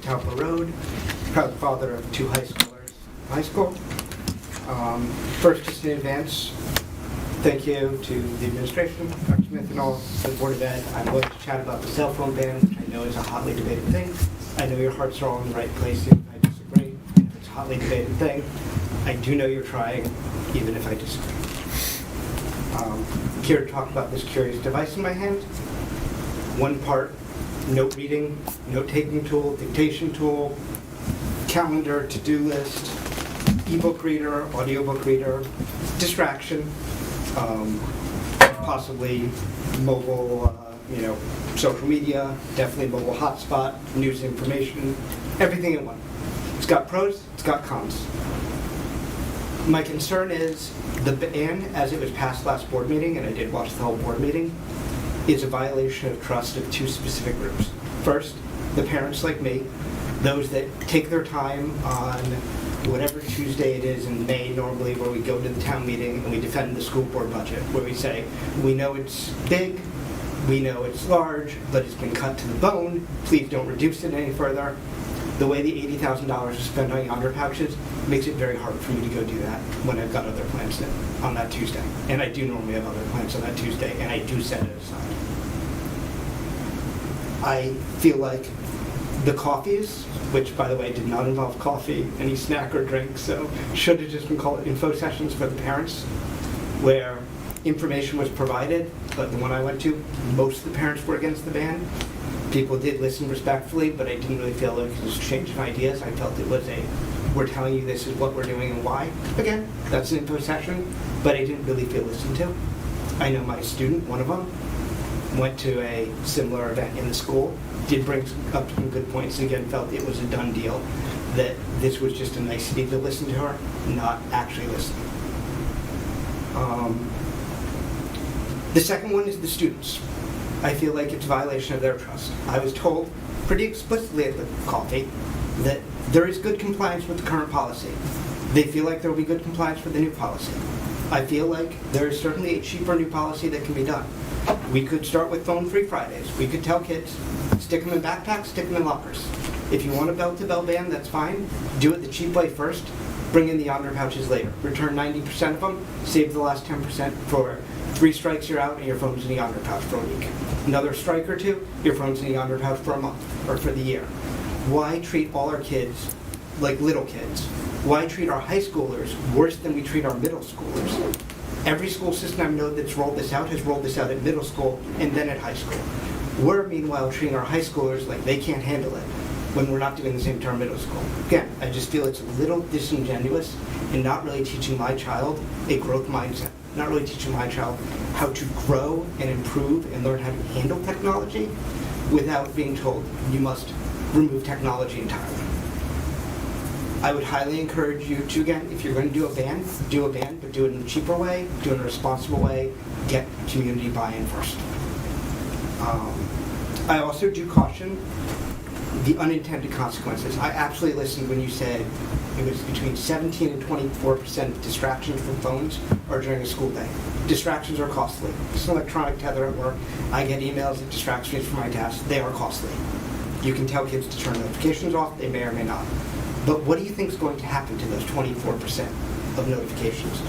Taupo Road, proud father of 2 high schoolers in high school. First, just in advance, thank you to the administration, Dr. Smith and all, the Board of Ed. I'm going to chat about the cell phone ban, which I know is a hotly debated thing. I know your hearts are all in the right place, even if I disagree. If it's a hotly debated thing, I do know you're trying, even if I disagree. I'm here to talk about this curious device in my hand. One part, note reading, note-taking tool, dictation tool, calendar, to-do list, ebook reader, audiobook reader, distraction, possibly mobile, social media, definitely mobile hotspot, news information, everything in one. It's got pros, it's got cons. My concern is the ban, as it was passed last board meeting, and I did watch the whole board meeting, is a violation of trust of 2 specific groups. First, the parents like me, those that take their time on whatever Tuesday it is in May normally, where we go to the town meeting and we defend the school board budget, where we say, we know it's big, we know it's large, but it's been cut to the bone, please don't reduce it any further. The way the $80,000 is spent on yonder pouches makes it very hard for me to go do that when I've got other plans on that Tuesday. And I do normally have other plans on that Tuesday, and I do set it aside. I feel like the coffees, which by the way did not involve coffee, any snack or drink, so should have just been called info sessions for the parents, where information was provided, but the one I went to, most of the parents were against the ban. People did listen respectfully, but I didn't really feel like it was changing ideas. I felt it was we're telling you this is what we're doing and why. Again, that's an info session, but I didn't really feel listened to. I know my student, one of them, went to a similar event in the school, did bring up some good points, and again felt it was a done deal, that this was just a nicety to listen to her, not actually listening. The second one is the students. I feel like it's a violation of their trust. I was told pretty explicitly at the coffee that there is good compliance with the current policy. They feel like there will be good compliance with the new policy. I feel like there is certainly a cheaper new policy that can be done. We could start with phone-free Fridays. We could tell kids, stick them in backpacks, stick them in lockers. If you want a bell-to-bell ban, that's fine. Do it the cheap way first. Bring in the yonder pouches later. Return 90% of them, save the last 10% for 3 strikes, you're out, and your phone's in the yonder pouch for a week. Another strike or 2, your phone's in the yonder pouch for a month or for the year. Why treat all our kids like little kids? Why treat our high schoolers worse than we treat our middle schoolers? Every school system I know that's rolled this out has rolled this out at middle school and then at high school. We're meanwhile treating our high schoolers like they can't handle it when we're not doing the same to our middle school. Again, I just feel it's a little disingenuous and not really teaching my child a growth mindset. Not really teaching my child how to grow and improve and learn how to handle technology without being told you must remove technology entirely. I would highly encourage you to, again, if you're going to do a ban, but do it in a cheaper way, do it in a responsible way, get community buy-in first. I also do caution the unintended consequences. I absolutely listened when you said it was between 17 and 24% of distractions from phones are during a school day. Distractions are costly. It's an electronic tether at work. I get emails that distract me from my tasks. They are costly. You can tell kids to turn notifications off. They may or may not. But what do you think is going to happen to those 24% of notifications?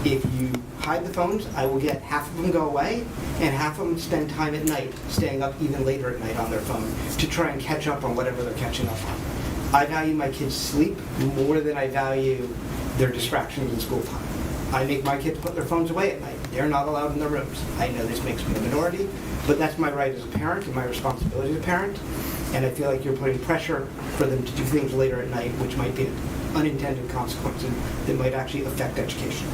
If you hide the phones, I will get half of them go away, and half of them spend time at night, staying up even later at night on their phone to try and catch up on whatever they're catching up on. I value my kids' sleep more than I value their distractions in school time. I make my kids put their phones away at night. They're not allowed in their rooms. I know this makes me a minority, but that's my right as a parent and my responsibility as a parent, and I feel like you're putting pressure for them to do things later at night, which might be an unintended consequence and that might actually affect education.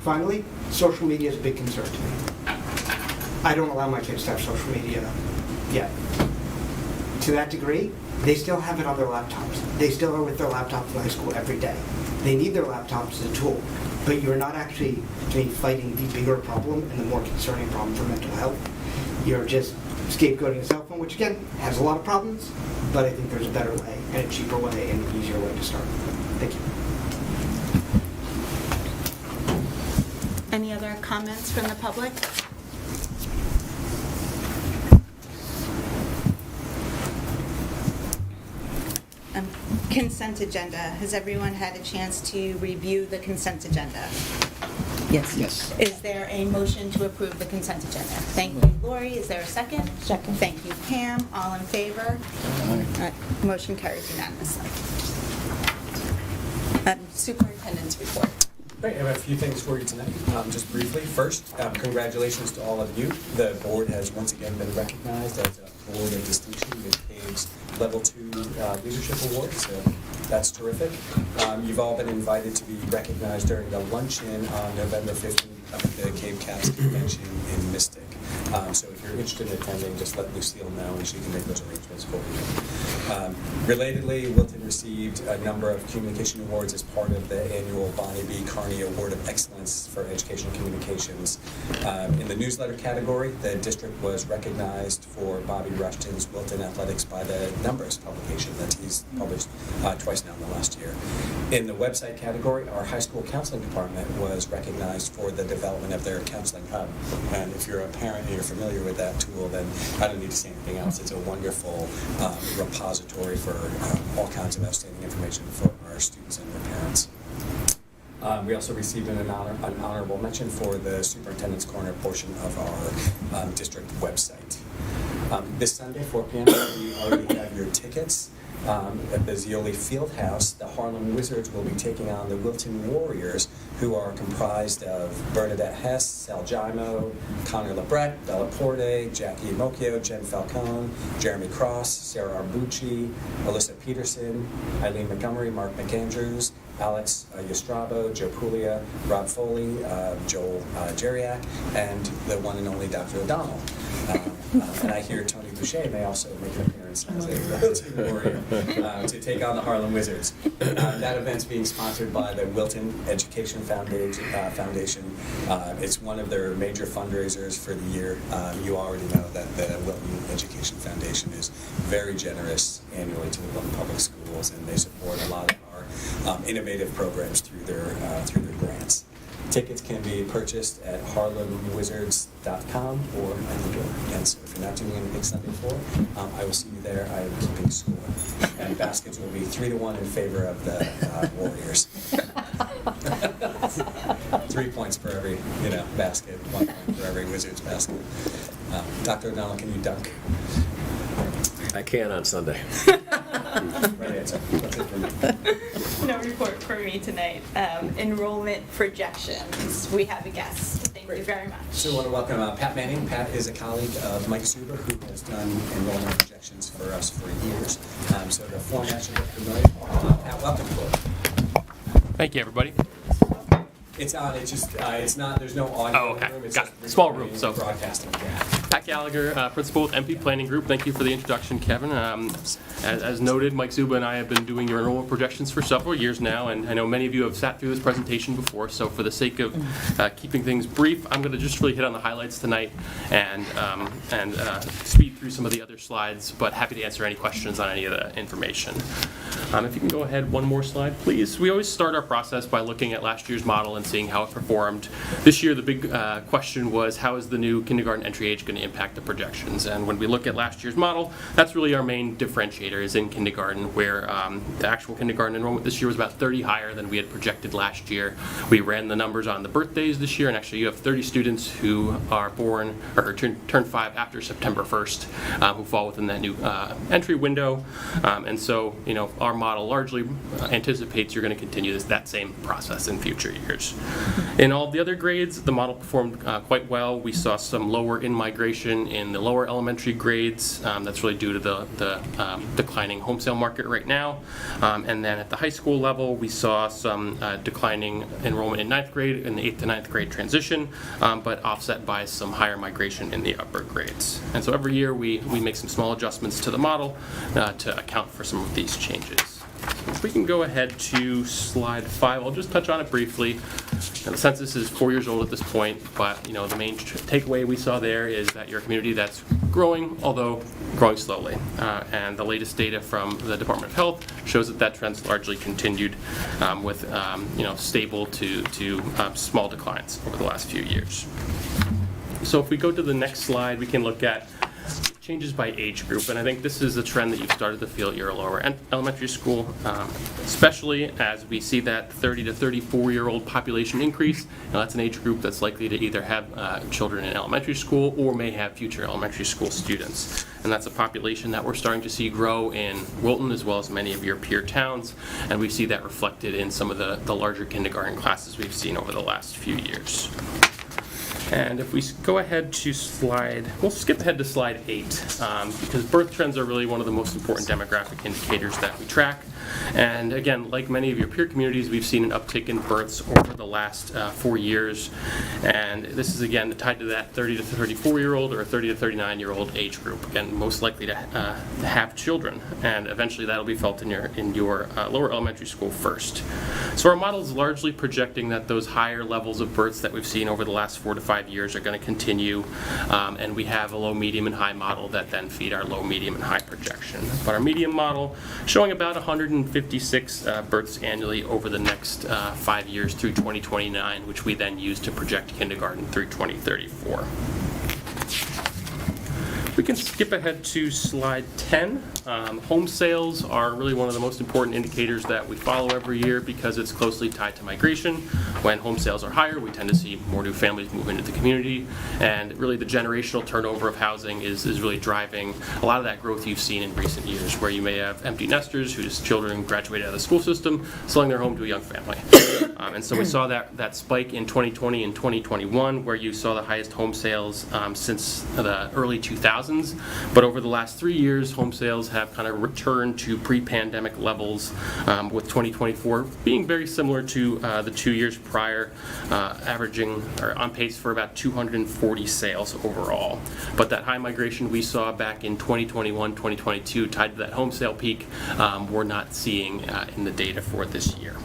Finally, social media is a big concern to me. I don't allow my kids to have social media yet. To that degree, they still have it on their laptops. They still are with their laptops in high school every day. They need their laptops as a tool, but you're not actually fighting the bigger problem and the more concerning problem for mental health. You're just scapegoating a cell phone, which again, has a lot of problems, but I think there's a better way and a cheaper way and an easier way to start. Thank you. Any other comments from the public? Consent agenda. Has everyone had a chance to review the consent agenda? Yes. Yes. Is there a motion to approve the consent agenda? Thank you, Lori. Is there a second? Second. Thank you, Pam. All in favor? Motion carries unanimously. Superintendent's report. Great, I have a few things for you tonight. Just briefly, first, congratulations to all of you. The board has once again been recognized as a board of distinction with CAVE's Level 2 Leadership Award, so that's terrific. You've all been invited to be recognized during the luncheon on November 15th of the Cave Cats Convention in Mystic. So if you're interested in attending, just let Lucille know and she can make those arrangements for you. Relatedly, Wilton received a number of communication awards as part of the annual Bonnie B. Carney Award of Excellence for Educational Communications. In the newsletter category, the district was recognized for Bobby Rushton's Wilton Athletics by the Numbers publication that he's published twice now in the last year. In the website category, our high school counseling department was recognized for the development of their counseling hub. And if you're a parent and you're familiar with that tool, then I don't need to say anything else. It's a wonderful repository for all kinds of outstanding information for our students and their parents. We also received an honorable mention for the Superintendent's Corner portion of our district website. This Sunday, 4 p.m., you already have your tickets. At the Zioli Fieldhouse, the Harlem Wizards will be taking on the Wilton Warriors, who are comprised of Bernadette Hess, Sal Jaimo, Connor Lebret, Bella Porte, Jackie Mocchio, Jen Falcone, Jeremy Cross, Sarah Arbucci, Alyssa Peterson, Eileen Montgomery, Mark McAndrews, Alex Yastrabo, Joe Puglia, Rob Foley, Joel Jeriak, and the one and only Dr. O'Donnell. And I hear Tony Boucher may also make an appearance as a Wilton Warrior to take on the Harlem Wizards. That event's being sponsored by the Wilton Education Foundation. It's one of their major fundraisers for the year. You already know that the Wilton Education Foundation is very generous annually to the Wilton Public Schools, and they support a lot of our innovative programs through their grants. Tickets can be purchased at harlemwizards.com or at the door. And so if you're not doing anything Sunday before, I will see you there. I am keeping score. And baskets will be 3-1 in favor of the Warriors. 3 points for every basket, 1 point for every Wizards basket. Dr. O'Donnell, can you dunk? I can on Sunday. Right answer. That's it for me. No report for me tonight. Enrollment projections. We have a guest. Thank you very much. So I want to welcome Pat Manning. Pat is a colleague of Mike Zuber, who has done enrollment projections for us for years. So the format should look familiar. Pat, welcome. Thank you, everybody. It's on. It's just. It's not. There's no audio. Oh, okay. In the room. It's Got just it. Small room, so. Broadcasting. Yeah. Pat Gallagher, principal with MP Planning Group. Thank you for the introduction, Kevin. As noted, Mike Zuba and I have been doing your enrollment projections for several years now, and I know many of you have sat through this presentation before, so for the sake of keeping things brief, I'm going to just really hit on the highlights tonight and speed through some of the other slides, but happy to answer any questions on any of the information. If you can go ahead one more slide, please. We always start our process by looking at last year's model and seeing how it performed. This year, the big question was, how is the new kindergarten entry age going to impact the projections? And when we look at last year's model, that's really our main differentiator is in kindergarten, where the actual kindergarten enrollment this year was about 30 higher than we had projected last year. We ran the numbers on the birthdays this year, and actually you have 30 students who are born or turn 5 after September 1st who fall within that new entry window. And so, our model largely anticipates you're going to continue that same process in future years. In all the other grades, the model performed quite well. We saw some lower in-migration in the lower elementary grades. That's really due to the declining home sale market right now. And then at the high school level, we saw some declining enrollment in 9th grade in the 8th to 9th grade transition, but offset by some higher migration in the upper grades. And so every year we make some small adjustments to the model to account for some of these changes. If we can go ahead to slide 5, I'll just touch on it briefly. The census is 4 years old at this point, but the main takeaway we saw there is that you're a community that's growing, although growing slowly. And the latest data from the Department of Health shows that trend's largely continued with stable to small declines over the last few years. So if we go to the next slide, we can look at changes by age group, and I think this is a trend that you've started to feel at your lower elementary school, especially as we see that 30 to 34-year-old population increase. Now, that's an age group that's likely to either have children in elementary school or may have future elementary school students. And that's a population that we're starting to see grow in Wilton as well as many of your peer towns, and we see that reflected in some of the larger kindergarten classes we've seen over the last few years. And if we go ahead to we'll skip ahead to slide 8, because birth trends are really one of the most important demographic indicators that we track. And again, like many of your peer communities, we've seen an uptick in births over the last 4 years. And this is again tied to that 30 to 34-year-old or 30 to 39-year-old age group. Again, most likely to have children, and eventually that'll be felt in your lower elementary school first. So our model is largely projecting that those higher levels of births that we've seen over the last 4 to 5 years are going to continue, and we have a low, medium, and high model that then feed our low, medium, and high projection. But our medium model showing about 156 births annually over the next 5 years through 2029, which we then use to project kindergarten through 2034. We can skip ahead to slide 10. Home sales are really one of the most important indicators that we follow every year because it's closely tied to migration. When home sales are higher, we tend to see more new families move into the community, and really the generational turnover of housing is really driving a lot of that growth you've seen in recent years, where you may have empty nesters whose children graduated out of the school system, selling their home to a young family. And so we saw that spike in 2020 and 2021, where you saw the highest home sales since the early 2000s. But over the last 3 years, home sales have kind of returned to pre-pandemic levels, with 2024 being very similar to the 2 years prior, averaging or on pace for about 240 sales overall. But that high migration we saw back in 2021, 2022, tied to that home sale peak, we're not seeing in the data for this year.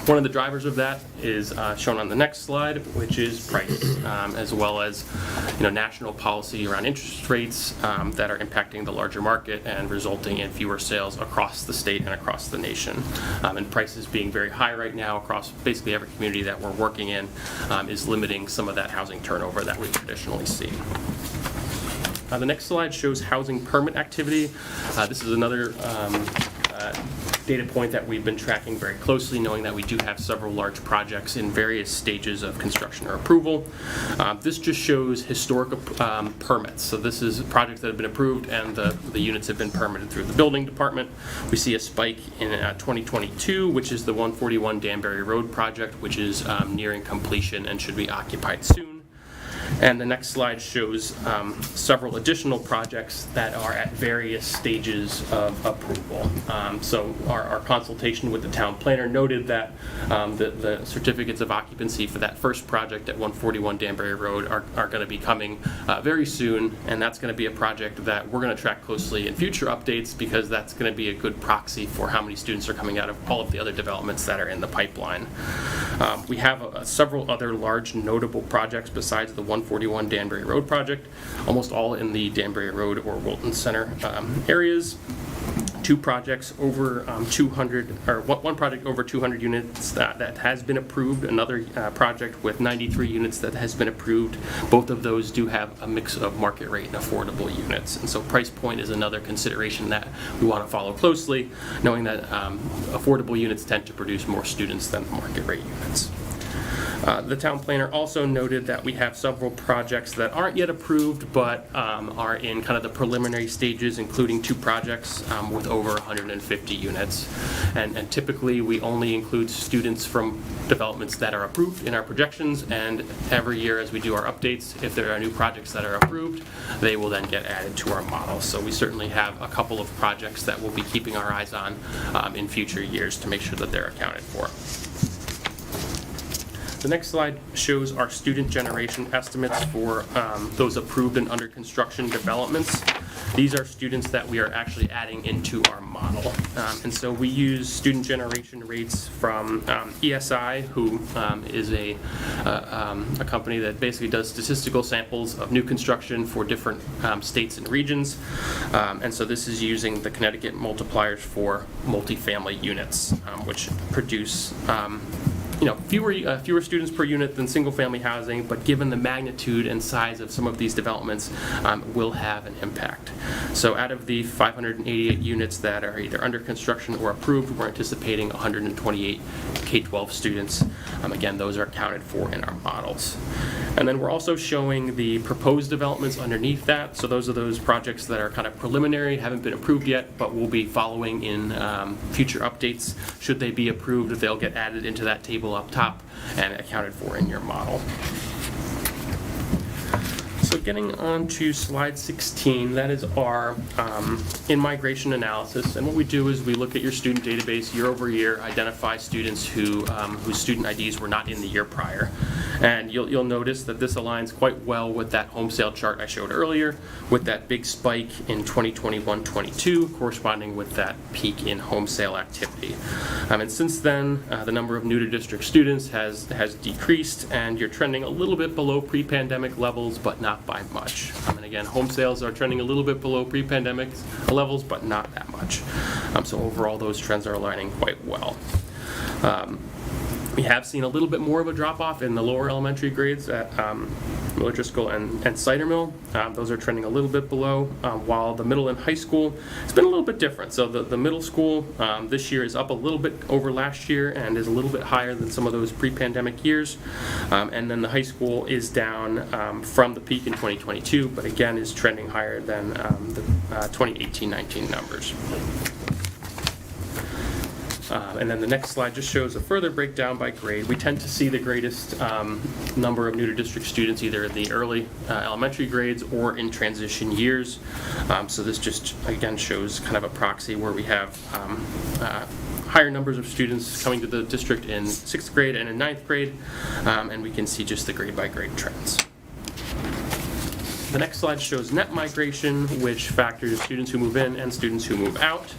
One of the drivers of that is shown on the next slide, which is price, as well as national policy around interest rates that are impacting the larger market and resulting in fewer sales across the state and across the nation. And prices being very high right now across basically every community that we're working in is limiting some of that housing turnover that we've traditionally seen. The next slide shows housing permit activity. This is another data point that we've been tracking very closely, knowing that we do have several large projects in various stages of construction or approval. This just shows historical permits. So this is projects that have been approved and the units have been permitted through the building department. We see a spike in 2022, which is the 141 Danbury Road project, which is nearing completion and should be occupied soon. And the next slide shows several additional projects that are at various stages of approval. So our consultation with the town planner noted that the certificates of occupancy for that first project at 141 Danbury Road are going to be coming very soon, and that's going to be a project that we're going to track closely in future updates because that's going to be a good proxy for how many students are coming out of all of the other developments that are in the pipeline. We have several other large notable projects besides the 141 Danbury Road project, almost all in the Danbury Road or Wilton Center areas. Two projects over 200, or one project over 200 units that has been approved, another project with 93 units that has been approved. Both of those do have a mix of market rate and affordable units. And so price point is another consideration that we want to follow closely, knowing that affordable units tend to produce more students than market rate units. The town planner also noted that we have several projects that aren't yet approved but are in kind of the preliminary stages, including two projects with over 150 units. And typically we only include students from developments that are approved in our projections, and every year as we do our updates, if there are new projects that are approved, they will then get added to our model. So we certainly have a couple of projects that we'll be keeping our eyes on in future years to make sure that they're accounted for. The next slide shows our student generation estimates for those approved and under construction developments. These are students that we are actually adding into our model. And so we use student generation rates from ESI, who is a company that basically does statistical samples of new construction for different states and regions. And so this is using the Connecticut multipliers for multifamily units, which produce fewer students per unit than single-family housing, but given the magnitude and size of some of these developments, will have an impact. So out of the 588 units that are either under construction or approved, we're anticipating 128 K-12 students. Again, those are accounted for in our models. And then we're also showing the proposed developments underneath that. So those are those projects that are kind of preliminary, haven't been approved yet, but will be following in future updates. Should they be approved, they'll get added into that table up top and accounted for in your model. So getting on to slide 16, that is our in-migration analysis. And what we do is we look at your student database year over year, identify students whose student IDs were not in the year prior. And you'll notice that this aligns quite well with that home sale chart I showed earlier, with that big spike in 2021-22 corresponding with that peak in home sale activity. And since then, the number of new-to-district students has decreased, and you're trending a little bit below pre-pandemic levels, but not by much. And again, home sales are trending a little bit below pre-pandemic levels, but not that much. So overall, those trends are aligning quite well. We have seen a little bit more of a drop-off in the lower elementary grades at Miller Driscoll and Cider Mill. Those are trending a little bit below, while the middle and high school, it's been a little bit different. So the middle school this year is up a little bit over last year and is a little bit higher than some of those pre-pandemic years. And then the high school is down from the peak in 2022, but again is trending higher than the 2018-19 numbers. And then the next slide just shows a further breakdown by grade. We tend to see the greatest number of new-to-district students either in the early elementary grades or in transition years. So this just, again, shows kind of a proxy where we have higher numbers of students coming to the district in 6th grade and in 9th grade, and we can see just the grade-by-grade trends. The next slide shows net migration, which factors students who move in and students who move out.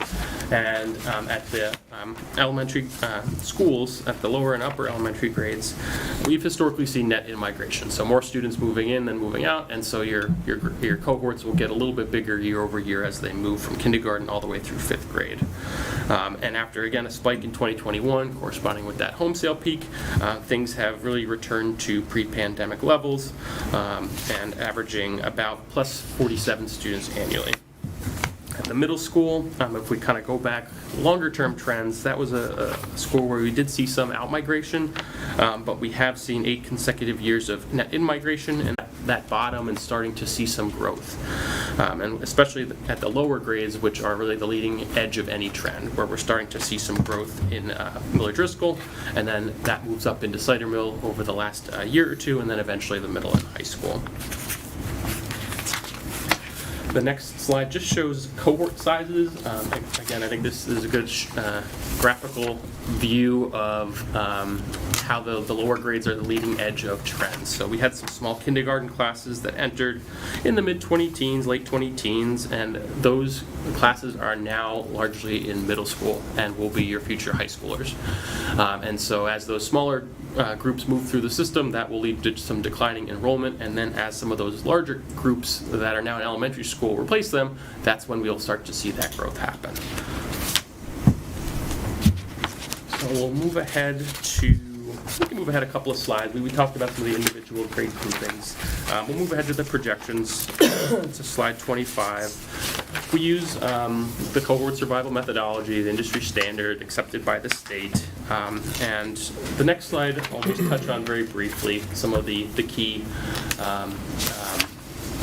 And at the elementary schools, at the lower and upper elementary grades, we've historically seen net in-migration. So more students moving in than moving out, and so your cohorts will get a little bit bigger year over year as they move from kindergarten all the way through 5th grade. And after, again, a spike in 2021, corresponding with that home sale peak, things have really returned to pre-pandemic levels and averaging about plus 47 students annually. At the middle school, if we kind of go back longer term trends, that was a school where we did see some out-migration, but we have seen 8 consecutive years of net in-migration and that bottom and starting to see some growth. And especially at the lower grades, which are really the leading edge of any trend, where we're starting to see some growth in Miller Driscoll, and then that moves up into Cider Mill over the last year or two, and then eventually the middle and high school. The next slide just shows cohort sizes. Again, I think this is a good graphical view of how the lower grades are the leading edge of trends. So we had some small kindergarten classes that entered in the mid-20 teens, late 20 teens, and those classes are now largely in middle school and will be your future high schoolers. And so as those smaller groups move through the system, that will lead to some declining enrollment, and then as some of those larger groups that are now in elementary school replace them, that's when we'll start to see that growth happen. So we'll move ahead a couple of slides. We talked about some of the individual grade groupings. We'll move ahead to the projections to slide 25. We use the cohort survival methodology, the industry standard accepted by the state. And the next slide, I'll just touch on very briefly some of the key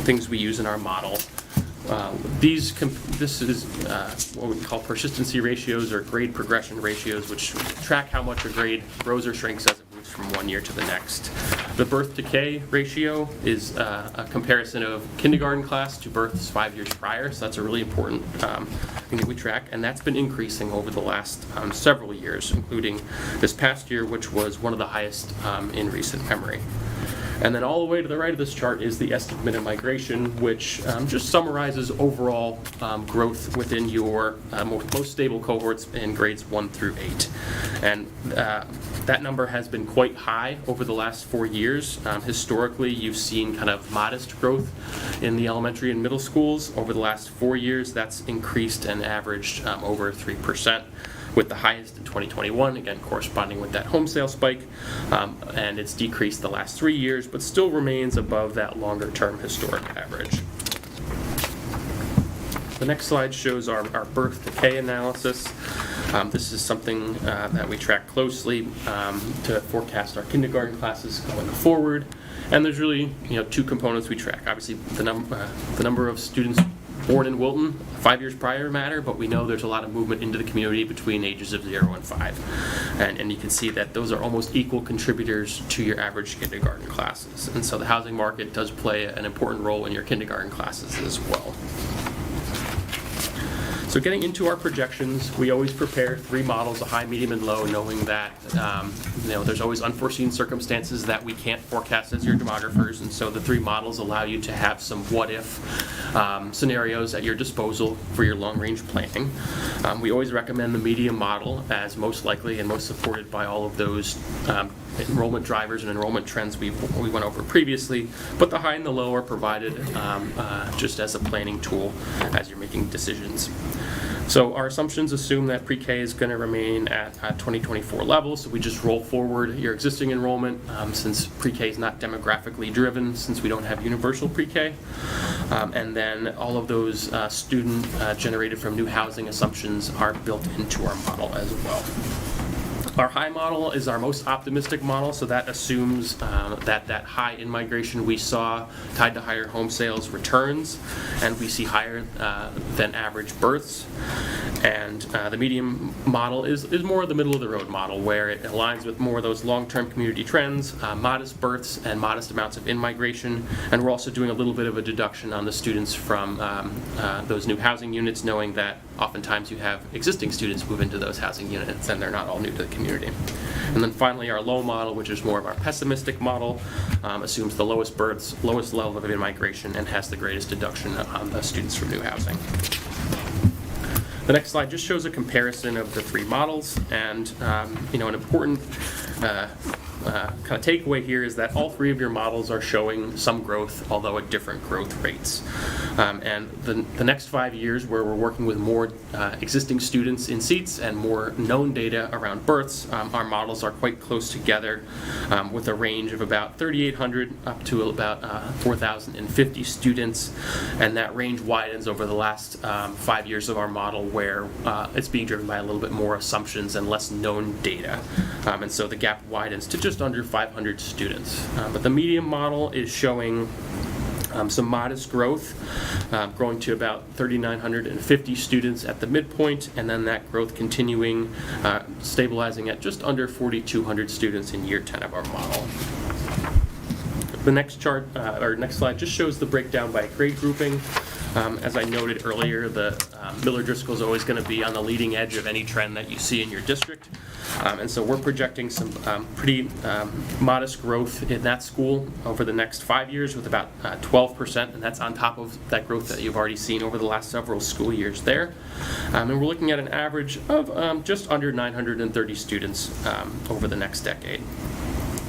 things we use in our model. This is what we call persistency ratios or grade progression ratios, which track how much a grade grows or shrinks as it moves from one year to the next. The birth decay ratio is a comparison of kindergarten class to births 5 years prior, so that's a really important thing that we track, and that's been increasing over the last several years, including this past year, which was one of the highest in recent memory. And then all the way to the right of this chart is the estimate of migration, which just summarizes overall growth within your most stable cohorts in grades 1 through 8. And that number has been quite high over the last 4 years. Historically, you've seen kind of modest growth in the elementary and middle schools. Over the last 4 years, that's increased and averaged over 3%. with the highest in 2021, again corresponding with that home sale spike, and it's decreased the last 3 years, but still remains above that longer-term historic average. The next slide shows our birth decay analysis. This is something that we track closely to forecast our kindergarten classes going forward. And there's really, two components we track. Obviously, the number of students born in Wilton 5 years prior matter, but we know there's a lot of movement into the community between ages of 0 and 5. And you can see that those are almost equal contributors to your average kindergarten classes. And so the housing market does play an important role in your kindergarten classes as well. So getting into our projections, we always prepare 3 models, a high, medium, and low, knowing that there's always unforeseen circumstances that we can't forecast as your demographers, and so the 3 models allow you to have some what-if scenarios at your disposal for your long-range planning. We always recommend the medium model as most likely and most supported by all of those enrollment drivers and enrollment trends we went over previously, but the high and the low are provided just as a planning tool as you're making decisions. So our assumptions assume that pre-K is going to remain at 2024 levels, so we just roll forward your existing enrollment since pre-K is not demographically driven, since we don't have universal pre-K, and then all of those student generated from new housing assumptions are built into our model as well. Our high model is our most optimistic model, so that assumes that high in-migration we saw tied to higher home sales returns, and we see higher than average births. And the medium model is more of the middle-of-the-road model, where it aligns with more of those long-term community trends, modest births and modest amounts of in-migration, and we're also doing a little bit of a deduction on the students from those new housing units, knowing that oftentimes you have existing students move into those housing units and they're not all new to the community. And then finally, our low model, which is more of our pessimistic model, assumes the lowest births, lowest level of in-migration, and has the greatest deduction on the students from new housing. The next slide just shows a comparison of the 3 models, and an important kind of takeaway here is that all 3 of your models are showing some growth, although at different growth rates. And the next 5 years, where we're working with more existing students in seats and more known data around births, our models are quite close together, with a range of about 3,800 up to about 4,050 students, and that range widens over the last 5 years of our model, where it's being driven by a little bit more assumptions and less known data, and so the gap widens to just under 500 students. But the medium model is showing some modest growth, growing to about 3,950 students at the midpoint, and then that growth continuing, stabilizing at just under 4,200 students in year 10 of our model. The next chart, or next slide, just shows the breakdown by grade grouping. As I noted earlier, the Miller-Driscoll is always going to be on the leading edge of any trend that you see in your district. And so we're projecting some pretty modest growth in that school over the next 5 years, with about 12%, and that's on top of that growth that you've already seen over the last several school years there. And we're looking at an average of just under 930 students over the next decade.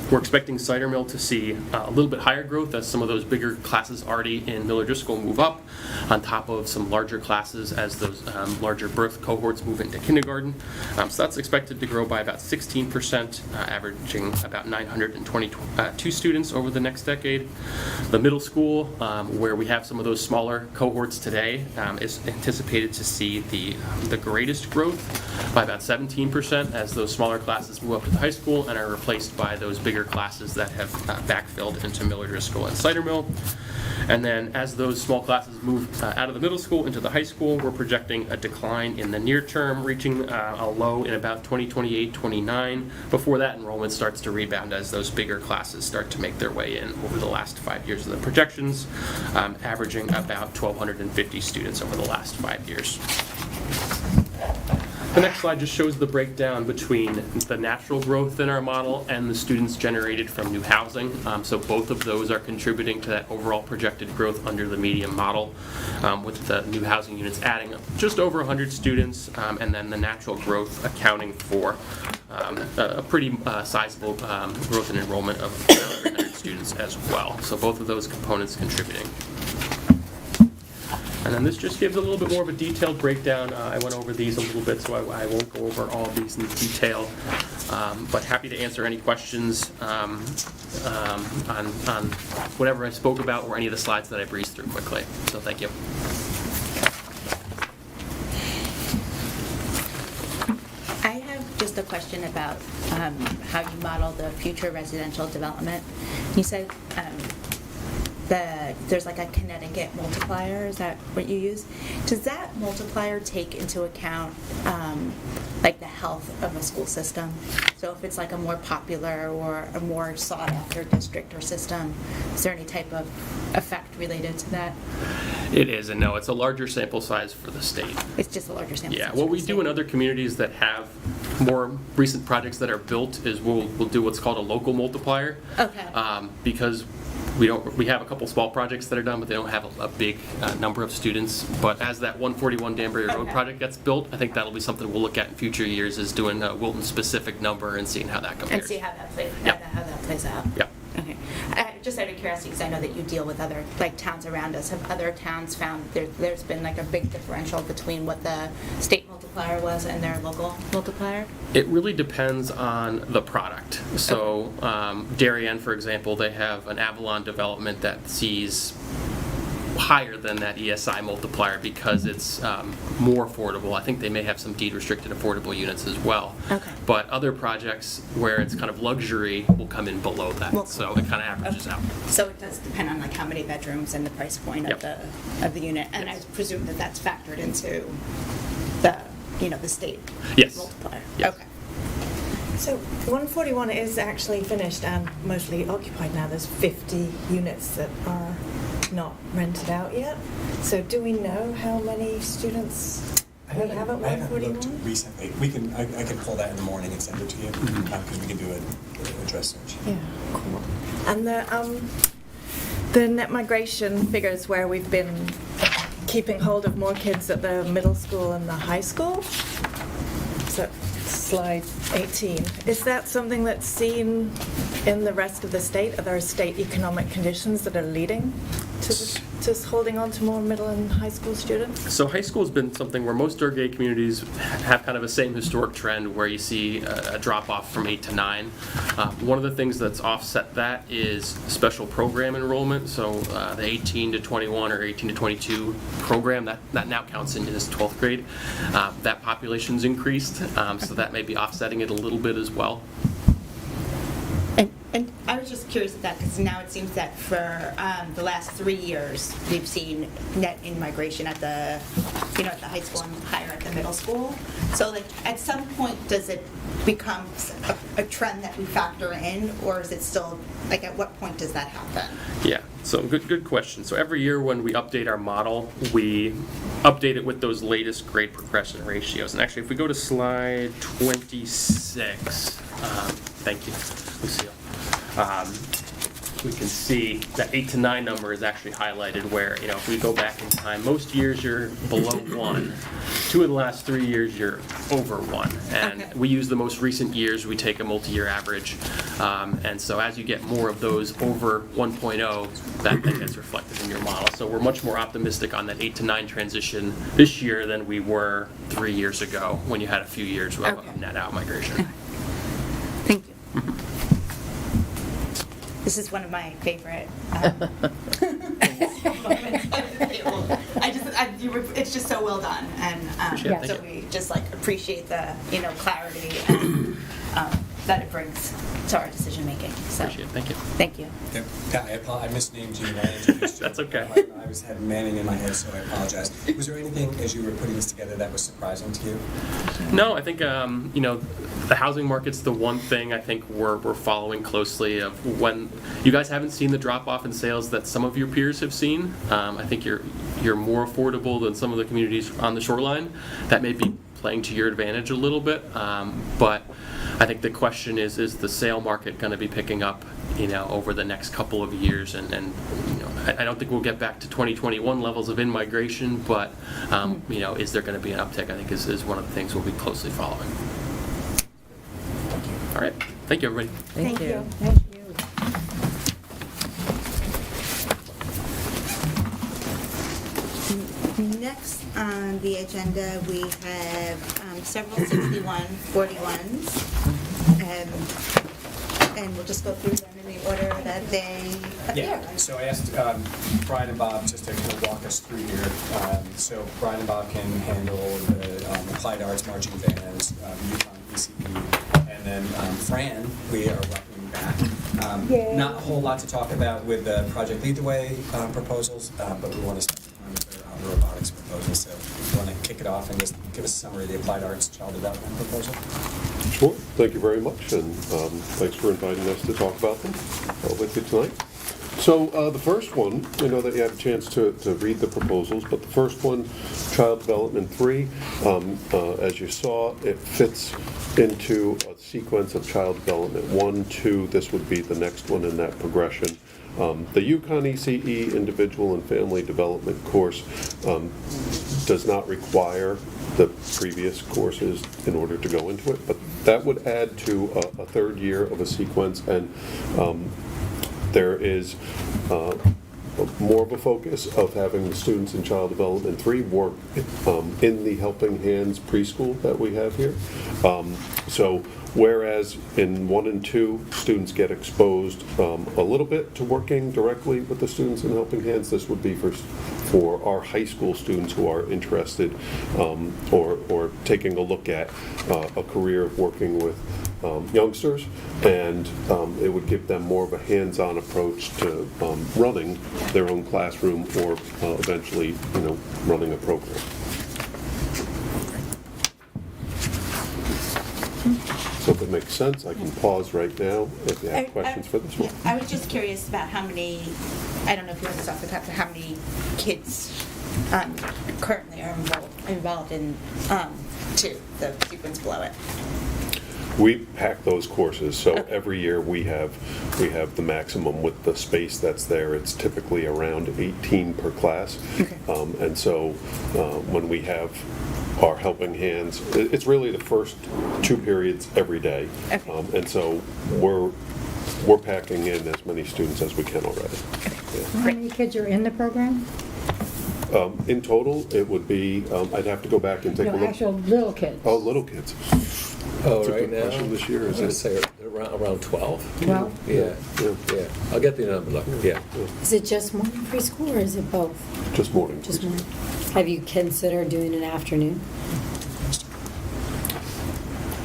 We're expecting Cider Mill to see a little bit higher growth as some of those bigger classes already in Miller-Driscoll move up, on top of some larger classes as those larger birth cohorts move into kindergarten. So that's expected to grow by about 16%, averaging about 922 students over the next decade. The middle school, where we have some of those smaller cohorts today, is anticipated to see the greatest growth by about 17% as those smaller classes move up to the high school and are replaced by those bigger classes that have backfilled into Miller-Driscoll and Cider Mill. And then as those small classes move out of the middle school into the high school, we're projecting a decline in the near term, reaching a low in about 2028-29, before that enrollment starts to rebound as those bigger classes start to make their way in over the last 5 years of the projections, averaging about 1,250 students over the last 5 years. The next slide just shows the breakdown between the natural growth in our model and the students generated from new housing. So both of those are contributing to that overall projected growth under the medium model, with the new housing units adding just over 100 students, and then the natural growth accounting for a pretty sizable growth in enrollment of 300 students as well. So both of those components contributing. And then this just gives a little bit more of a detailed breakdown. I went over these a little bit, so I won't go over all of these in detail. But happy to answer any questions on whatever I spoke about or any of the slides that I breezed through quickly. So thank you. I have just a question about how you model the future residential development. You said there's like a Connecticut multiplier, is that what you use? Does that multiplier take into account like the health of a school system? So if it's like a more popular or a more sought after district or system, is there any type of effect related to that? It is, and no, it's a larger sample size for the state. It's just a larger sample size. Yeah, what for we the do in state. other communities that have more recent projects that are built is we'll do what's called a local multiplier. Okay. Because we have a couple small projects that are done, but they don't have a big number of students. But as that 141 Danbury Road Okay. project gets built, I think that'll be something we'll look at in future years, is doing a Wilton-specific number and seeing how that compares. And see how that plays, Yep. how that plays out. Yep. Okay. Just out of curiosity, because I know that you deal with other like towns around us. Have other towns found there's been like a big differential between what the state multiplier was and their local multiplier? It really depends on the product. So Darien, for example, they have an Avalon development that sees higher than that ESI multiplier because it's more affordable. I think they may have some deed-restricted affordable units as well. Okay. But other projects where it's kind of luxury will come in below that. Well, so it kind of averages out. So it does depend on like how many bedrooms and the price point of Yep. the unit, and I presume that that's factored into the state Yes. multiplier. Yes. Okay. So 141 is actually finished and mostly occupied now. There's 50 units that are not rented out yet. So do we know how many students we have at I haven't looked 141? recently. I can pull that in the morning and send it to you, because we can do a address search. Yeah, cool. And the net migration figures where we've been keeping hold of more kids at the middle school and the high school. So slide 18. Is that something that's seen in the rest of the state? Are there state economic conditions that are leading to holding on to more middle and high school students? So high school has been something where most Durgay communities have kind of the same historic trend where you see a drop-off from 8 to 9. One of the things that's offset that is special program enrollment. So the 18 to 21 or 18 to 22 program, that now counts into this 12th grade. That population's increased, so that may be offsetting it a little bit as well. And I was just curious at that, because now it seems that for the last 3 years, we've seen net in-migration at the high school and higher at the middle school. So like, at some point, does it become a trend that we factor in, or is it still, like, at what point does that happen? Yeah, so good question. So every year when we update our model, we update it with those latest grade progression ratios. And actually, if we go to slide 26, thank you, Lucille. We can see that 8 to 9 number is actually highlighted where, if we go back in time, most years you're below 1. 2 of the last 3 years you're over 1. And Okay. we use the most recent years, we take a multi-year average. And so as you get more of those over 1.0, that gets reflected in your model. So we're much more optimistic on that 8 to 9 transition this year than we were 3 years ago when you had a few years of Okay. net out migration. Thank you. This is one of my favorite. It's just so well done, and Appreciate it. so Thank we just like appreciate the clarity and that it brings to our decision making. So Appreciate it, thank you. thank you. Yep. Yeah, I misnamed you. I introduced you. That's okay. I had Manning in my head, so I apologize. Was there anything, as you were putting this together, that was surprising to you? No, I think the housing market's the one thing I think we're following closely. Of when you guys haven't seen the drop off in sales that some of your peers have seen. I think you're more affordable than some of the communities on the shoreline. That may be playing to your advantage a little bit, but I think the question is the sale market going to be picking up, over the next couple of years? And I don't think we'll get back to 2021 levels of in-migration, but, is there going to be an uptick? I think is one of the things we'll be closely following. All right. Thank you, everybody. Thank you. on the agenda, we have several 61, 41s. And we'll just go through them in the order that they appear. Yeah, so I asked Brian and Bob just to kind of walk us through here. So Brian and Bob can handle the applied arts marching bands, Yukon ECE, and then Fran, we are welcoming back. Not a whole lot to talk about with the Project Lead the Way proposals, but we want to spend time with the robotics proposal. So we want to kick it off and just give us a summary of the applied arts child development proposal. Sure. Thank you very much, and thanks for inviting us to talk about them with you tonight. So the first one, I know that you had a chance to read the proposals, but the first one, Child Development 3, as you saw, it fits into a sequence of Child Development 1, 2, this would be the next one in that progression. The Yukon ECE Individual and Family Development course does not require the previous courses in order to go into it, but that would add to a third year of a sequence, and there is more of a focus of having the students in Child Development 3 work in the Helping Hands preschool that we have here. So whereas in 1 and 2, students get exposed a little bit to working directly with the students in Helping Hands, this would be for our high school students who are interested or taking a look at a career of working with youngsters, and it would give them more of a hands-on approach to running their own classroom or eventually, running a program. So if it makes sense, I can pause right now if you have questions for this one. I was just curious about how many, I don't know if you know this off the top, but how many kids currently are involved in the sequence below it. We pack those courses, so every year we have the maximum with the space that's there. It's typically around 18 per class, and so when we have our Helping Hands, it's really the first 2 periods every day, and so we're packing in as many students as we can already. Yeah. How many kids are in the program? In total, it would be, I'd have to go back and take a No, look. actual little kids. Oh, little kids. Oh, That's a right good now? question this year, I was is going to it? say around 12. 12? Yeah, Yeah. yeah. I'll get the number, look, yeah. Is it just morning preschool or is it both? Just morning. Just morning. Have you considered doing an afternoon?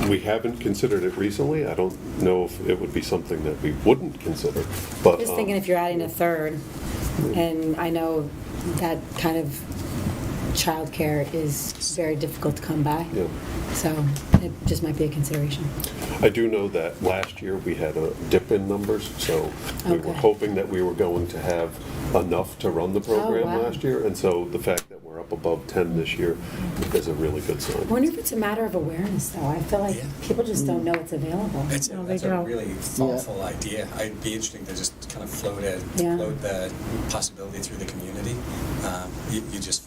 We haven't considered it recently. I don't know if it would be something that we wouldn't consider, but. Just thinking if you're adding a third, and I know that kind of childcare is very difficult to come by. Yeah. So it just might be a consideration. I do know that last year we had a dip in numbers, so we were Okay. hoping that we were going to have enough to run the program wow. last year, and so the fact that we're up above 10 this year is a really good sign. I wonder if it's a matter of awareness, though. I feel like Yeah. people just don't know it's available. That's No, they a don't. really thoughtful idea. It'd be interesting to just kind of float the possibility through the community. You just.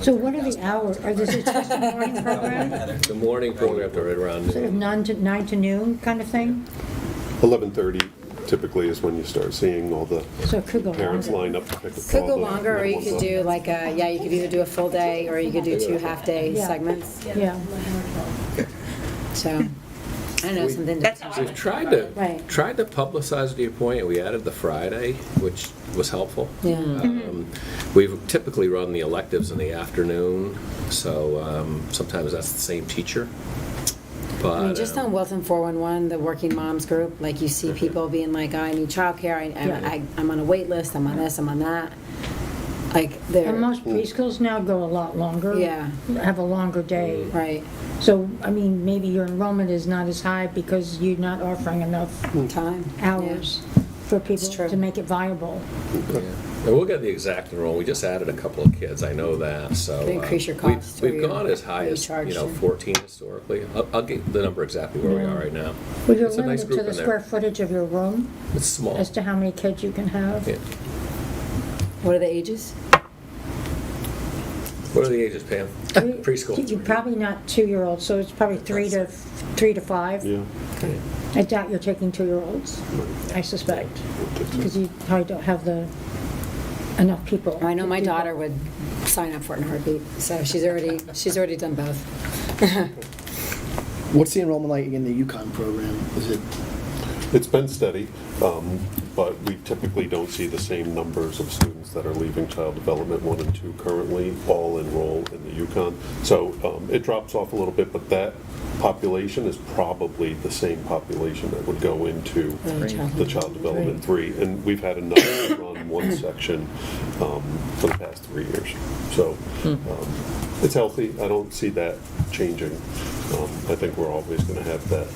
So what are the hours? Are this just a morning program? The morning program to right around Sort of noon. 9 to noon kind of thing? 11:30 typically is when you start seeing all the So it could go parents longer. line up to pick up Could all go the longer, or you little could ones do up. like you could either do a full day or you could do 2 half-day Yeah. segments. Yeah. So, I don't know, something to... That's how I We've would tried do it. Right. to publicize the appointment. We added the Friday, which was helpful. Yeah. We've typically run the electives in the afternoon, so sometimes that's the same teacher. But I mean, just on Wilton 411, the working moms group, like you see people being like, I need childcare, I'm on a wait list, I'm on this, I'm on that. Like, they're... And most preschools now go a lot longer. Yeah. Have a longer day. Right. So, I mean, maybe your enrollment is not as high because you're not offering enough Time. hours for people true. to make it viable. yeah. And we'll get the exact enrollment. We just added a couple of kids. I know that. So They increase your costs, or We've your- gone as high or you as charge them. 14 historically. I'll get the number exactly where we are right now. Well, you're It's a nice limited group to the in there. square footage of your room It's small. as to how many kids you can have. Yeah. What are the ages? What are the ages, Pam? Preschool. You're probably not 2-year-olds, so it's probably 3 to 5. Yeah. I doubt you're taking 2-year-olds, I suspect, because you probably don't have the enough people. I know my to do daughter both. would sign up for it in a heartbeat, so she's already done both. What's the enrollment like in the UConn program? Is it? It's been steady, but we typically don't see the same numbers of students that are leaving Child Development 1 and 2 currently all enroll in the UConn. So it drops off a little bit, but that population is probably the same population that would go into the Child Development 3. And we've had enough to run one section for the past 3 years. So it's healthy. I don't see that changing. I think we're always going to have that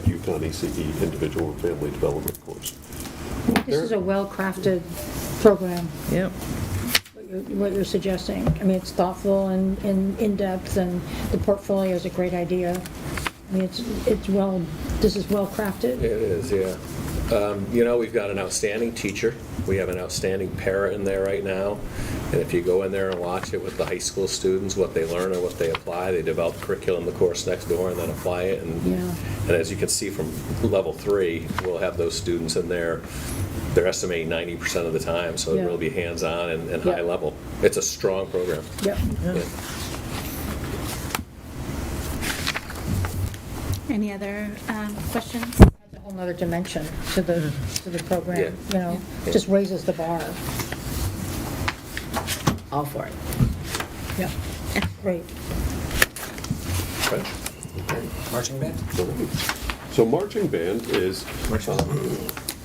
UConn ECE individual and family development course. This is a well-crafted program, Yep. what you're suggesting. I mean, it's thoughtful and in-depth, and the portfolio is a great idea. I mean, this is well-crafted. It is, yeah. We've got an outstanding teacher. We have an outstanding para in there right now. And if you go in there and watch it with the high school students, what they learn and what they apply, they develop curriculum, the course next door, and then apply it. And as you can see from level 3, we'll have those students in there. They're estimating 90% of the time, so it will be hands-on and high level. It's a strong program. Yep. Yeah. Any other questions? Adds a whole nother dimension to the program, Yeah. just raises the bar. All for it. Yep. Great. Okay. Marching band? So marching band is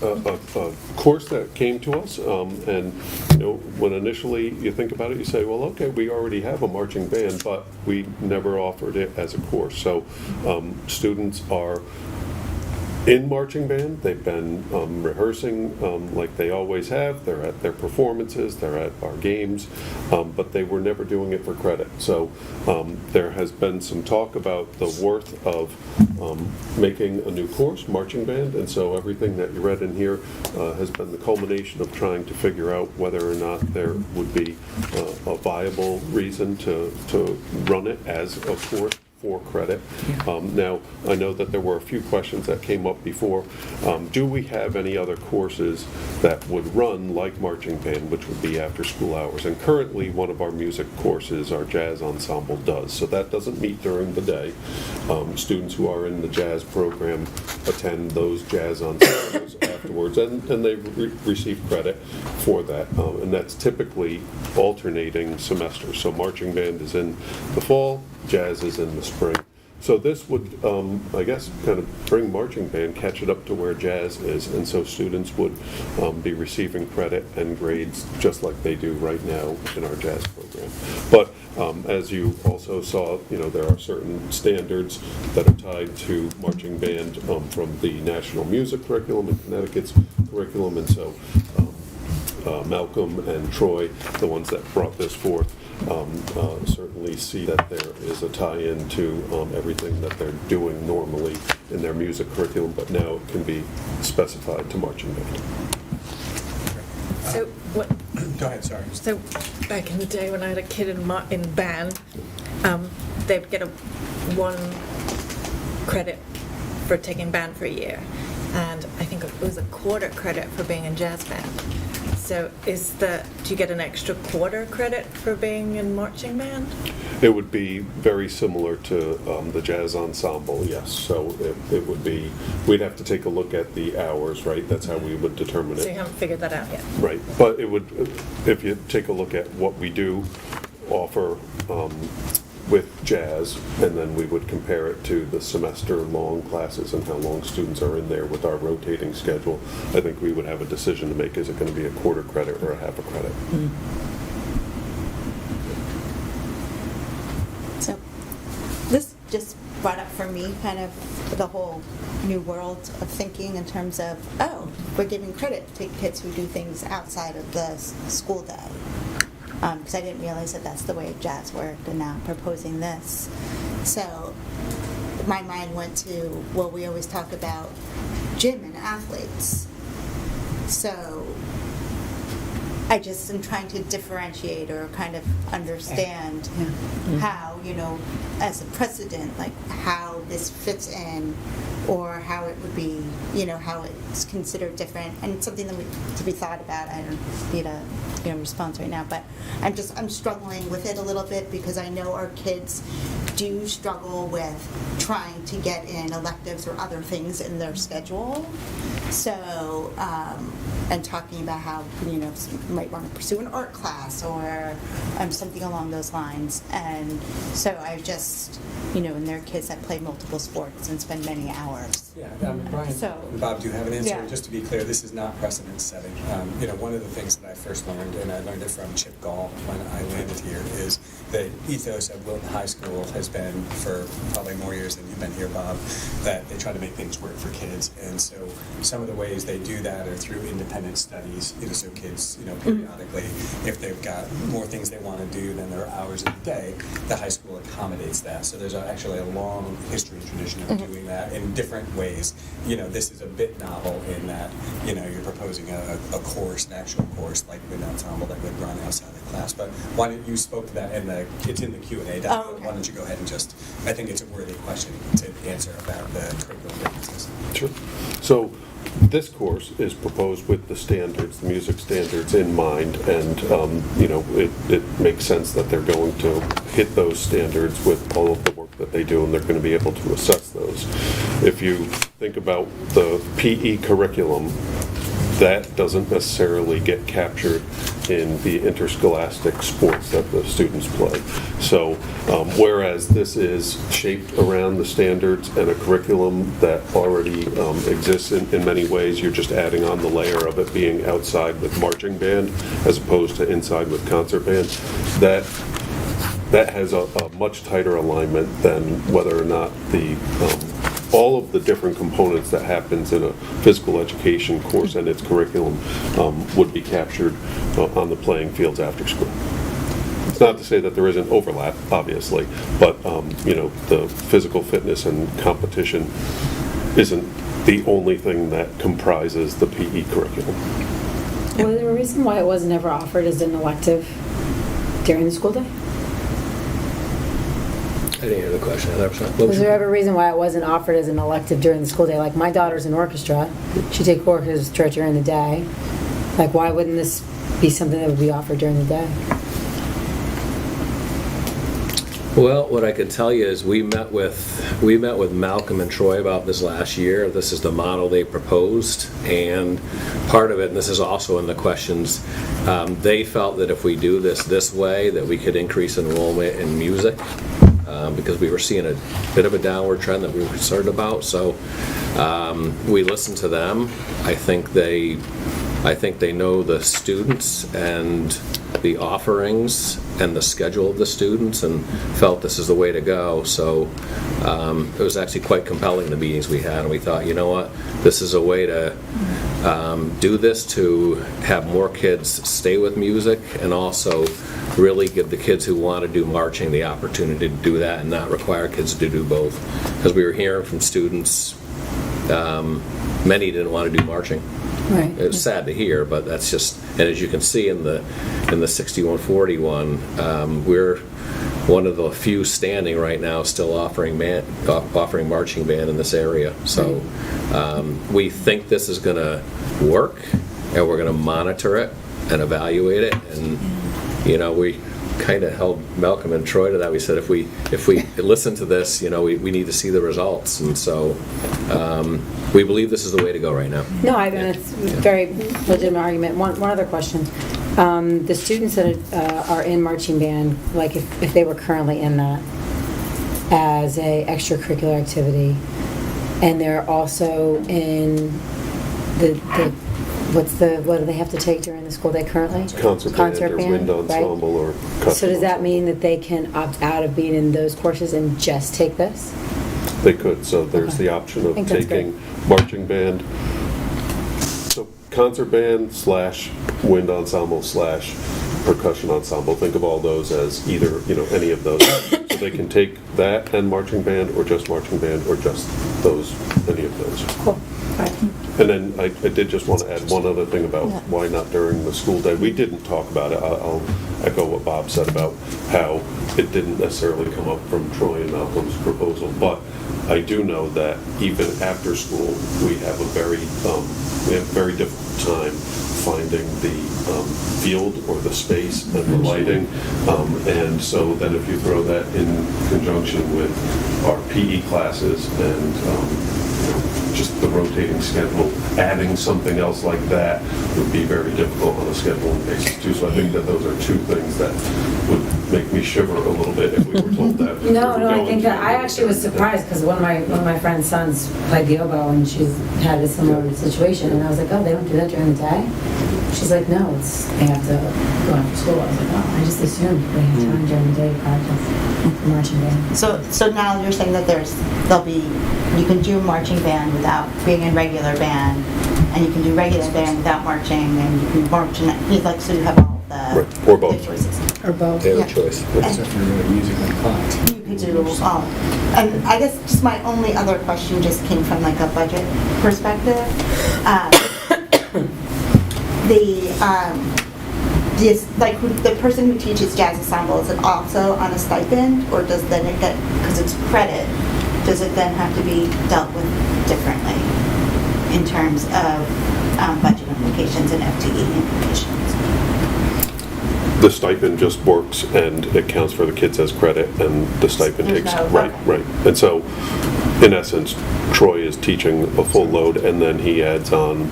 a course that came to us, and when initially you think about it, you say, well, okay, we already have a marching band, but we never offered it as a course. So students are in marching band. They've been rehearsing like they always have. They're at their performances, they're at our games, but they were never doing it for credit. So there has been some talk about the worth of making a new course, marching band, and so everything that you read in here has been the culmination of trying to figure out whether or not there would be a viable reason to run it as a course for credit. Now, I know that there were a few questions that came up before. Do we have any other courses that would run like marching band, which would be after school hours? And currently, one of our music courses, our jazz ensemble, does. So that doesn't meet during the day. Students who are in the jazz program attend those jazz ensembles afterwards, and they receive credit for that. And that's typically alternating semesters. So marching band is in the fall, jazz is in the spring. So this would, I guess, kind of bring marching band, catch it up to where jazz is, and so students would be receiving credit and grades just like they do right now in our jazz program. But as you also saw, there are certain standards that are tied to marching band from the National Music Curriculum and Connecticut's curriculum, and so Malcolm and Troy, the ones that brought this forth, certainly see that there is a tie-in to everything that they're doing normally in their music curriculum, but now it can be specified to marching band. So what? Go ahead, sorry. So back in the day when I had a kid in band, they'd get 1 credit for taking band for a year, and I think it was a quarter credit for being in jazz band. So do you get an extra quarter credit for being in marching band? It would be very similar to the jazz ensemble, yes. So it would be, we'd have to take a look at the hours, right? That's how we would determine it. So you haven't figured that out yet? Right, but it would, if you take a look at what we do offer with jazz, and then we would compare it to the semester-long classes and how long students are in there with our rotating schedule, I think we would have a decision to make. Is it going to be a quarter credit or a half a credit? So this just brought up for me kind of the whole new world of thinking in terms of, we're giving credit to kids who do things outside of the school day. Because I didn't realize that that's the way jazz worked, and now I'm proposing this. So my mind went to, well, we always talk about gym and athletes. So I just am trying to differentiate or kind of understand how, as a precedent, like how this fits in, or how it would be, how it's considered different, and something that to be thought about. I don't need a response right now, but I'm struggling with it a little bit because I know our kids do struggle with trying to get in electives or other things in their schedule. So, and talking about how, you might want to pursue an art class or something along those lines. And so I just, and there are kids that play multiple sports and spend many hours. Yeah, Brian So- and Bob, do you have an answer? Yeah. Just to be clear, this is not precedent setting. One of the things that I first learned, and I learned it from Chip Gall when I landed here, is the ethos of Wilton High School has been, for probably more years than you've been here, Bob, that they try to make things work for kids. And so some of the ways they do that are through independent studies, so kids, periodically, if they've got more things they want to do than their hours in the day, the high school accommodates that. So there's actually a long history and tradition of doing that in different ways. This is a bit novel in that, you're proposing a course, an actual course, like wind ensemble that would run outside of class. But why don't you spoke to that, and it's in the Q&A document. Oh, okay. Why don't you go ahead and just, I think it's a worthy question to answer about the curriculum differences. Sure. So this course is proposed with the standards, the music standards in mind, and, it makes sense that they're going to hit those standards with all of the work that they do, and they're going to be able to assess those. If you think about the PE curriculum, that doesn't necessarily get captured in the interscholastic sports that the students play. So whereas this is shaped around the standards and a curriculum that already exists in many ways, you're just adding on the layer of it being outside with marching band as opposed to inside with concert band. That has a much tighter alignment than whether or not the all of the different components that happens in a physical education course and its curriculum would be captured on the playing fields after school. It's not to say that there isn't overlap, obviously, but the physical fitness and competition isn't the only thing that comprises the PE curriculum. Was there a reason why it was never offered as an elective during the school day? I didn't hear the question. Was there ever a reason why it wasn't offered as an elective during the school day? Like, my daughter's in orchestra. She takes orchestra during the day. Like, why wouldn't this be something that would be offered during the day? Well, what I can tell you is we met with Malcolm and Troy about this last year. This is the model they proposed, and part of it, and this is also in the questions, they felt that if we do this way, that we could increase enrollment in music. Because we were seeing a bit of a downward trend that we were concerned about. So we listened to them. I think they know the students and the offerings and the schedule of the students and felt this is the way to go. So it was actually quite compelling, the meetings we had, and we thought, you know what, this is a way to do this to have more kids stay with music and also really give the kids who want to do marching the opportunity to do that and not require kids to do both. Because we were hearing from students, many didn't want to do marching. Right. It was sad to hear, but that's just, and as you can see in the 6141, we're one of the few standing right now still offering marching band in this area. So we think this is going to work, and we're going to monitor it and evaluate it. And we kind of held Malcolm and Troy to that. We said if we listen to this, we need to see the results. And so we believe this is the way to go right now. No, I mean, it's a very legitimate argument. One other question. The students that are in marching band, like if they were currently in that as a extracurricular activity, and they're also in what do they have to take during the school day currently? Concert band or wind ensemble, right? Or custom. So does that mean that they can opt out of being in those courses and just take this? They could. So there's the option of taking marching band, so concert band / wind ensemble / percussion ensemble. Think of all those as either any of those. So they can take that and marching band, or just marching band, or just any of those. Cool. All right. And then I did just want to add one other thing about why not during the school day. We didn't talk about it. I'll echo what Bob said about how it didn't necessarily come up from Troy and Malcolm's proposal, but I do know that even after school, we have a very difficult time finding the field or the space and the lighting. And so then if you throw that in conjunction with our PE classes and just the rotating schedule, adding something else like that would be very difficult on a scheduling basis too. So I think that those are two things that would make me shiver a little bit if we were told that. No, I think that I actually was surprised because one of my friend's sons played the oboe and she's had a similar situation, and I was like, oh, they don't do that during the day? She's like, no, they have to go after school. I was like, oh, I just assumed they have time during the day to practice marching band. So now you're saying that you can do marching band without being in regular band, and you can do regular band without marching, and you can march, so you have all the Right, or both. the choices. Or both. They have a choice. So if you're really musically inclined. You could do all. And I guess just my only other question just came from like a budget perspective. The person who teaches jazz ensemble, is it also on a stipend, or does then it get, because it's credit, does it then have to be dealt with differently in terms of budget implications and FTE implications? The stipend just works and it counts for the kids as credit, and the stipend There's takes, no- right. And so, in essence, Troy is teaching a full load, and then he adds on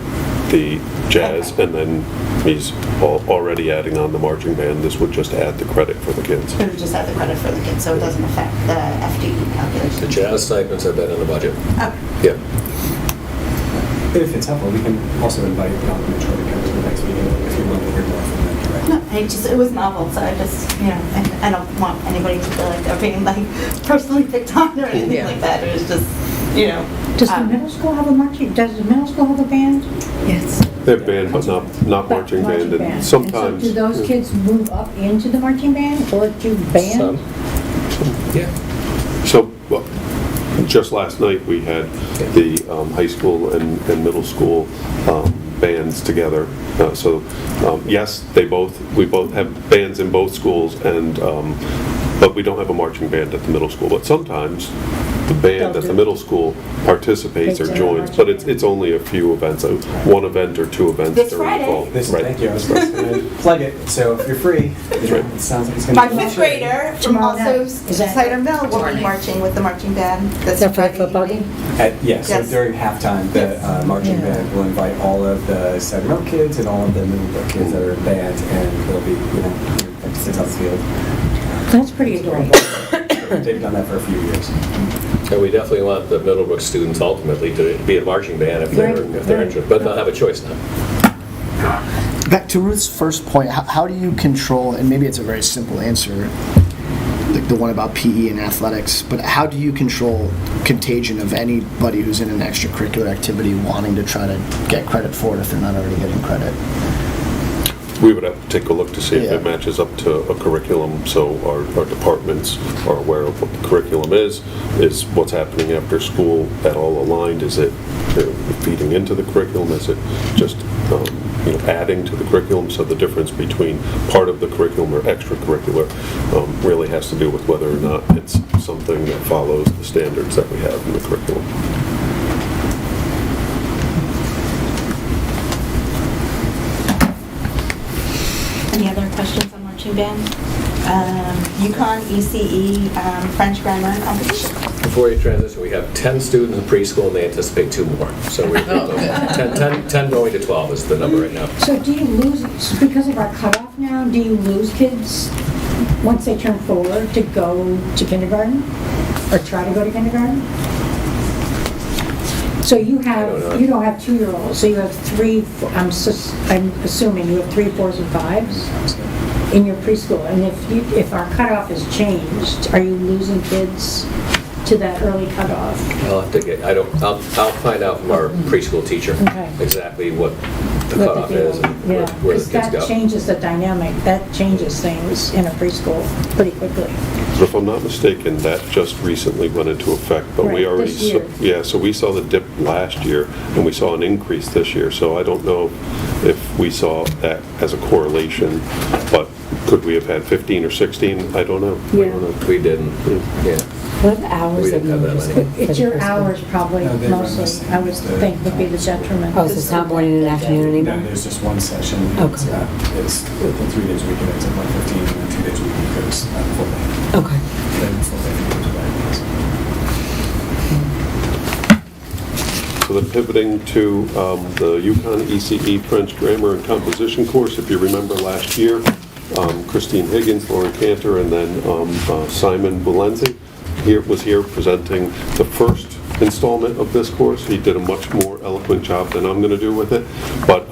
the jazz, Okay. and then he's already adding on the marching band. This would just add the credit for the kids. It would just have the credit for the kids, so it doesn't affect the FTE calculation. The jazz stipends have been in the budget. Okay. Yeah. If it's helpful, we can also invite Malcolm and Troy to come to the next meeting if you want to hear more from them directly. No, it was novel, so I just, I don't want anybody to feel like they're being personally picked on or anything like that. It was just, Does the middle school have a does the middle school have a band? Yes. They have band, but not marching band, and And sometimes. so do those kids move up into the marching band or to band? Yeah. So, well, just last night, we had the high school and middle school bands together. Yes, we both have bands in both schools, but we don't have a marching band at the middle school. But sometimes the band at the middle school participates or Takes in joins, marching but band. it's only a few events, one event or two events This during the fall. Friday. Right. Thank you. I was supposed to plug it, so if you're free, it sounds like it's going to My be fifth grader from Tomorrow also night. Is that- Cider Mill will be marching with the marching band. Is that for a football game? Yes, so Yes. during halftime, the marching Yeah. band will invite all of the Cider Mill kids and all of the Middlebrook kids that are in band, and they'll be, sit on the field. That's pretty adorable. They've done that for a few years. And we definitely want the Middlebrook students ultimately to be a marching band if they're interested, but they'll have a choice now. Back to Ruth's first point, how do you control, and maybe it's a very simple answer, like the one about PE and athletics, but how do you control contagion of anybody who's in an extracurricular activity wanting to try to get credit for it if they're not already getting credit? We would have to take a look to see if Yeah. it matches up to a curriculum, so our departments are aware of what the curriculum is what's happening after school at all aligned? Is it feeding into the curriculum? Is it just adding to the curriculum? So the difference between part of the curriculum or extracurricular really has to do with whether or not it's something that follows the standards that we have in the curriculum. Any other questions on marching band? UConn, ECE, French grammar competition. Before you transition, we have 10 students in preschool and they anticipate 2 more. So we're 10 going to 12 is the number right now. So do you lose, because of our cutoff now, do you lose kids once they turn 4 to go to kindergarten? Or try to go to kindergarten? So you don't have 2-year-olds, so you have 3, I'm assuming you have 3, 4s, and 5s in your preschool. And if our cutoff has changed, are you losing kids to that early cutoff? I'll have to get, I'll find out from our preschool teacher Okay. exactly what the What cutoff the deal- is and Yeah, where the because kids go. that changes the dynamic, that changes things in a preschool pretty quickly. But if I'm not mistaken, that just recently went into effect, but we Right, already, this year. yeah, so we saw the dip last year, and we saw an increase this year, so I don't know if we saw that as a correlation, but could we have had 15 or 16? I don't know. Yeah. We didn't, yeah. What are the hours We that didn't have you that use? many. It's your hours probably No, they run mostly, this- I would think would be the detriment. Oh, so it's not morning and afternoon No, anymore? there's just one session. Okay. It's the 3 days a week, and it's at 1:15, and then 2 days a week, it's full day. Okay. Then full day goes back. So then pivoting to the UConn ECE French Grammar and Composition course, if you remember last year, Christine Higgins, Lauren Cantor, and then Simon Bulenzi was here presenting the first installment of this course. He did a much more eloquent job than I'm going to do with it, but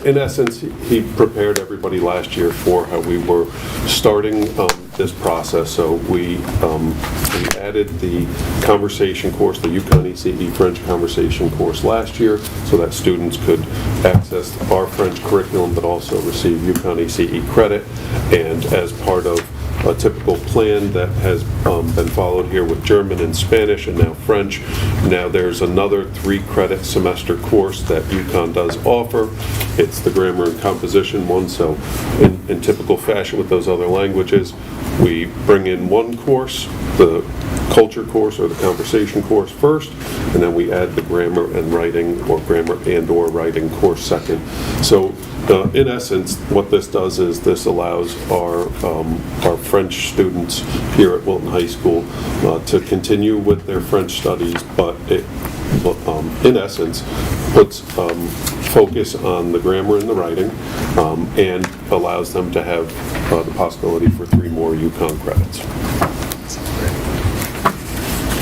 in essence, he prepared everybody last year for how we were starting this process. So we added the conversation course, the UConn ECE French conversation course last year, so that students could access our French curriculum but also receive UConn ECE credit. And as part of a typical plan that has been followed here with German and Spanish and now French, now there's another 3-credit semester course that UConn does offer. It's the grammar and composition one, so in typical fashion with those other languages, we bring in one course, the culture course or the conversation course first, and then we add the grammar and writing or grammar and or writing course second. So in essence, what this does is this allows our French students here at Wilton High School to continue with their French studies, but it in essence puts focus on the grammar and the writing and allows them to have the possibility for 3 more UConn credits.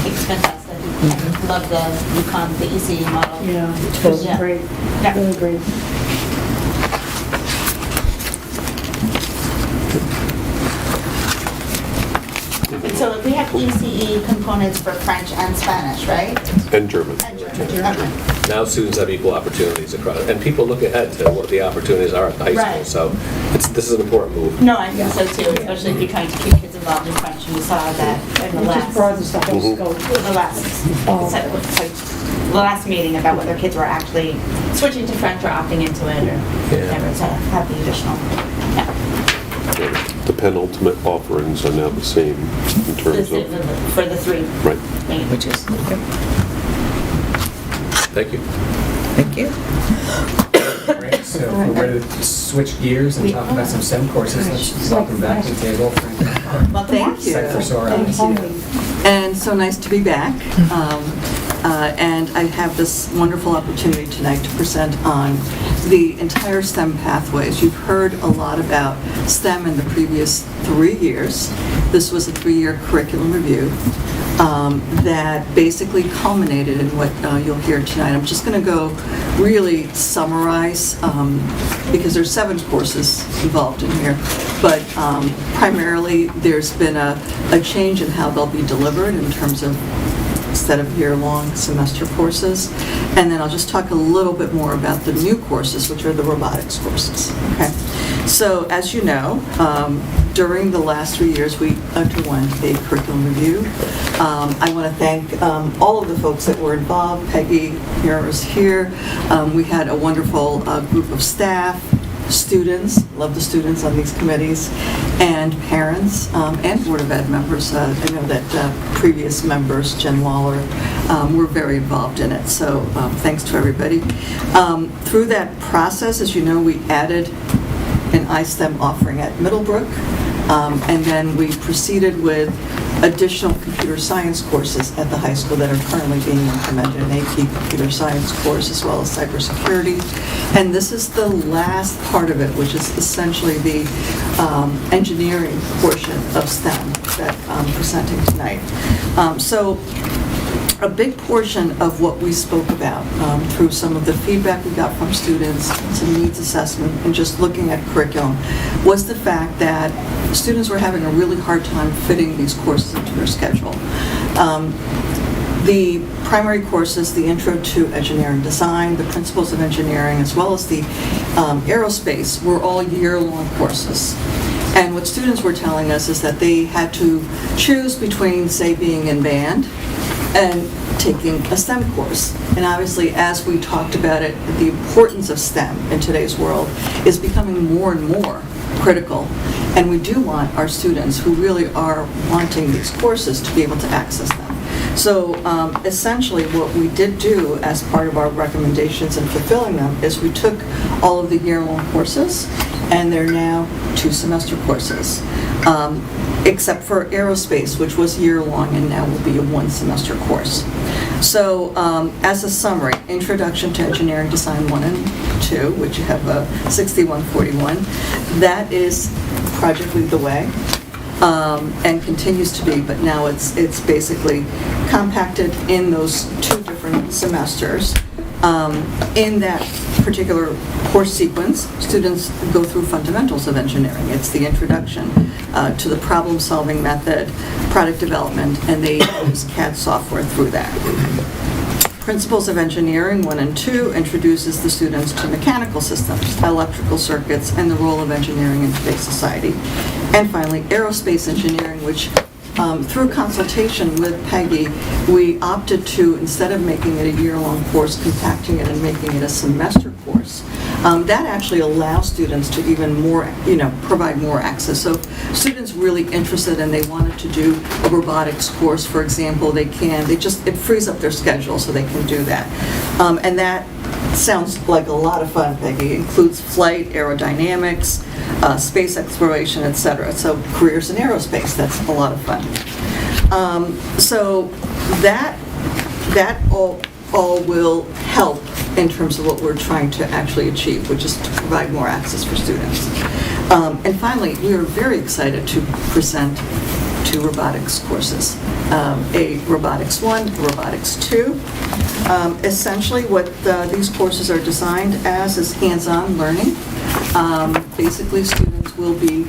It's fantastic. I love the UConn, the ECE model. Yeah, it's Yeah. great, Yeah. really great. So we have ECE components for French and Spanish, right? And German. And German. Okay. Now students have equal opportunities across, and people look ahead to what the opportunities are at the high school. Right. So this is an important move. No, I think so too, especially if you're trying to keep kids involved in French. And we saw that in the It just last, broadens the whole scope. the last meeting about whether kids were actually switching to French or opting into it or whatever to have the additional. Yeah. The penultimate offerings are now the same in terms of, For the 3. right. Which is, Thank you. thank you. Great, so if we're ready to switch gears and talk about some STEM courses, let's welcome back to the table Frank. Welcome Thank back. you. And so nice to be back. And I have this wonderful opportunity tonight to present on the entire STEM pathways. You've heard a lot about STEM in the previous 3 years. This was a 3-year curriculum review that basically culminated in what you'll hear tonight. I'm just going to go really summarize because there's 7 courses involved in here, but primarily there's been a change in how they'll be delivered in terms of instead of year-long semester courses. And then I'll just talk a little bit more about the new courses, which are the robotics courses. Okay. So as you know, during the last 3 years, we underwent a curriculum review. I want to thank all of the folks that were involved. Peggy here is here. We had a wonderful group of staff, students, love the students on these committees, and parents and Board of Ed members. I know that previous members, Jen Waller, were very involved in it, so thanks to everybody. Through that process, as you know, we added an iSTEM offering at Middlebrook, and then we proceeded with additional computer science courses at the high school that are currently being implemented, an AP computer science course as well as cybersecurity. And this is the last part of it, which is essentially the engineering portion of STEM that I'm presenting tonight. So a big portion of what we spoke about through some of the feedback we got from students, some needs assessment, and just looking at curriculum, was the fact that students were having a really hard time fitting these courses into their schedule. The primary courses, the Intro to Engineering Design, the Principles of Engineering, as well as the Aerospace, were all year-long courses. And what students were telling us is that they had to choose between, say, being in band and taking a STEM course. And obviously, as we talked about it, the importance of STEM in today's world is becoming more and more critical. And we do want our students who really are wanting these courses to be able to access them. So essentially what we did do as part of our recommendations in fulfilling them is we took all of the year-long courses, and they're now 2-semester courses, except for Aerospace, which was year-long and now will be a 1-semester course. So as a summary, Introduction to Engineering Design 1 and 2, which you have a 6141, that is Project Lead the Way. And continues to be, but now it's basically compacted in those 2 different semesters. In that particular course sequence, students go through fundamentals of engineering. It's the introduction to the problem-solving method, product development, and they use CAD software through that. Principles of Engineering 1 and 2 introduces the students to mechanical systems, electrical circuits, and the role of engineering in today's society. And finally, Aerospace Engineering, which through consultation with Peggy, we opted to, instead of making it a year-long course, compacting it and making it a semester course. That actually allows students to even more, provide more access. So if students really interested and they wanted to do a robotics course, for example, it frees up their schedule so they can do that. And that sounds like a lot of fun, Peggy. It includes flight, aerodynamics, space exploration, etc. So careers in aerospace, that's a lot of fun. So that all will help in terms of what we're trying to actually achieve, which is to provide more access for students. And finally, we are very excited to present 2 robotics courses, a Robotics 1, a Robotics 2. Essentially, what these courses are designed as is hands-on learning. Basically, students will be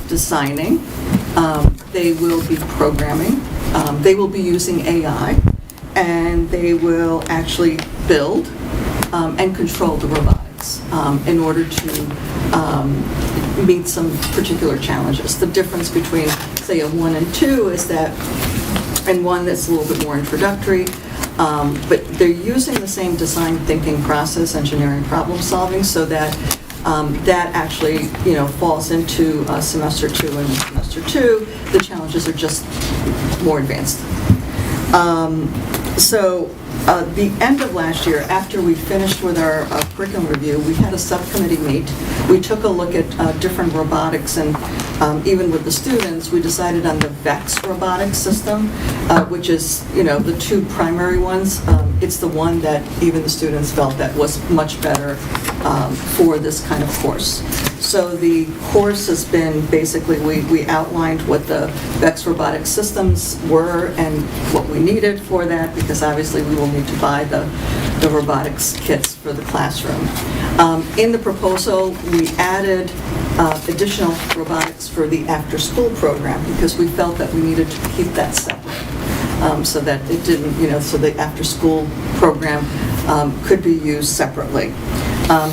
designing, they will be programming, they will be using AI, and they will actually build and control the robotics in order to meet some particular challenges. The difference between, say, a 1 and 2 is that, and 1 that's a little bit more introductory, but they're using the same design thinking process, engineering problem solving, so that that actually, falls into semester 2, and in semester 2, the challenges are just more advanced. The end of last year, after we finished with our curriculum review, we had a subcommittee meet. We took a look at different robotics, and even with the students, we decided on the VEX robotics system, which is, the 2 primary ones. It's the one that even the students felt that was much better for this kind of course. So the course has been basically, we outlined what the VEX robotics systems were and what we needed for that, because obviously we will need to buy the robotics kits for the classroom. In the proposal, we added additional robotics for the after-school program, because we felt that we needed to keep that separate, so that it didn't, so the after-school program could be used separately.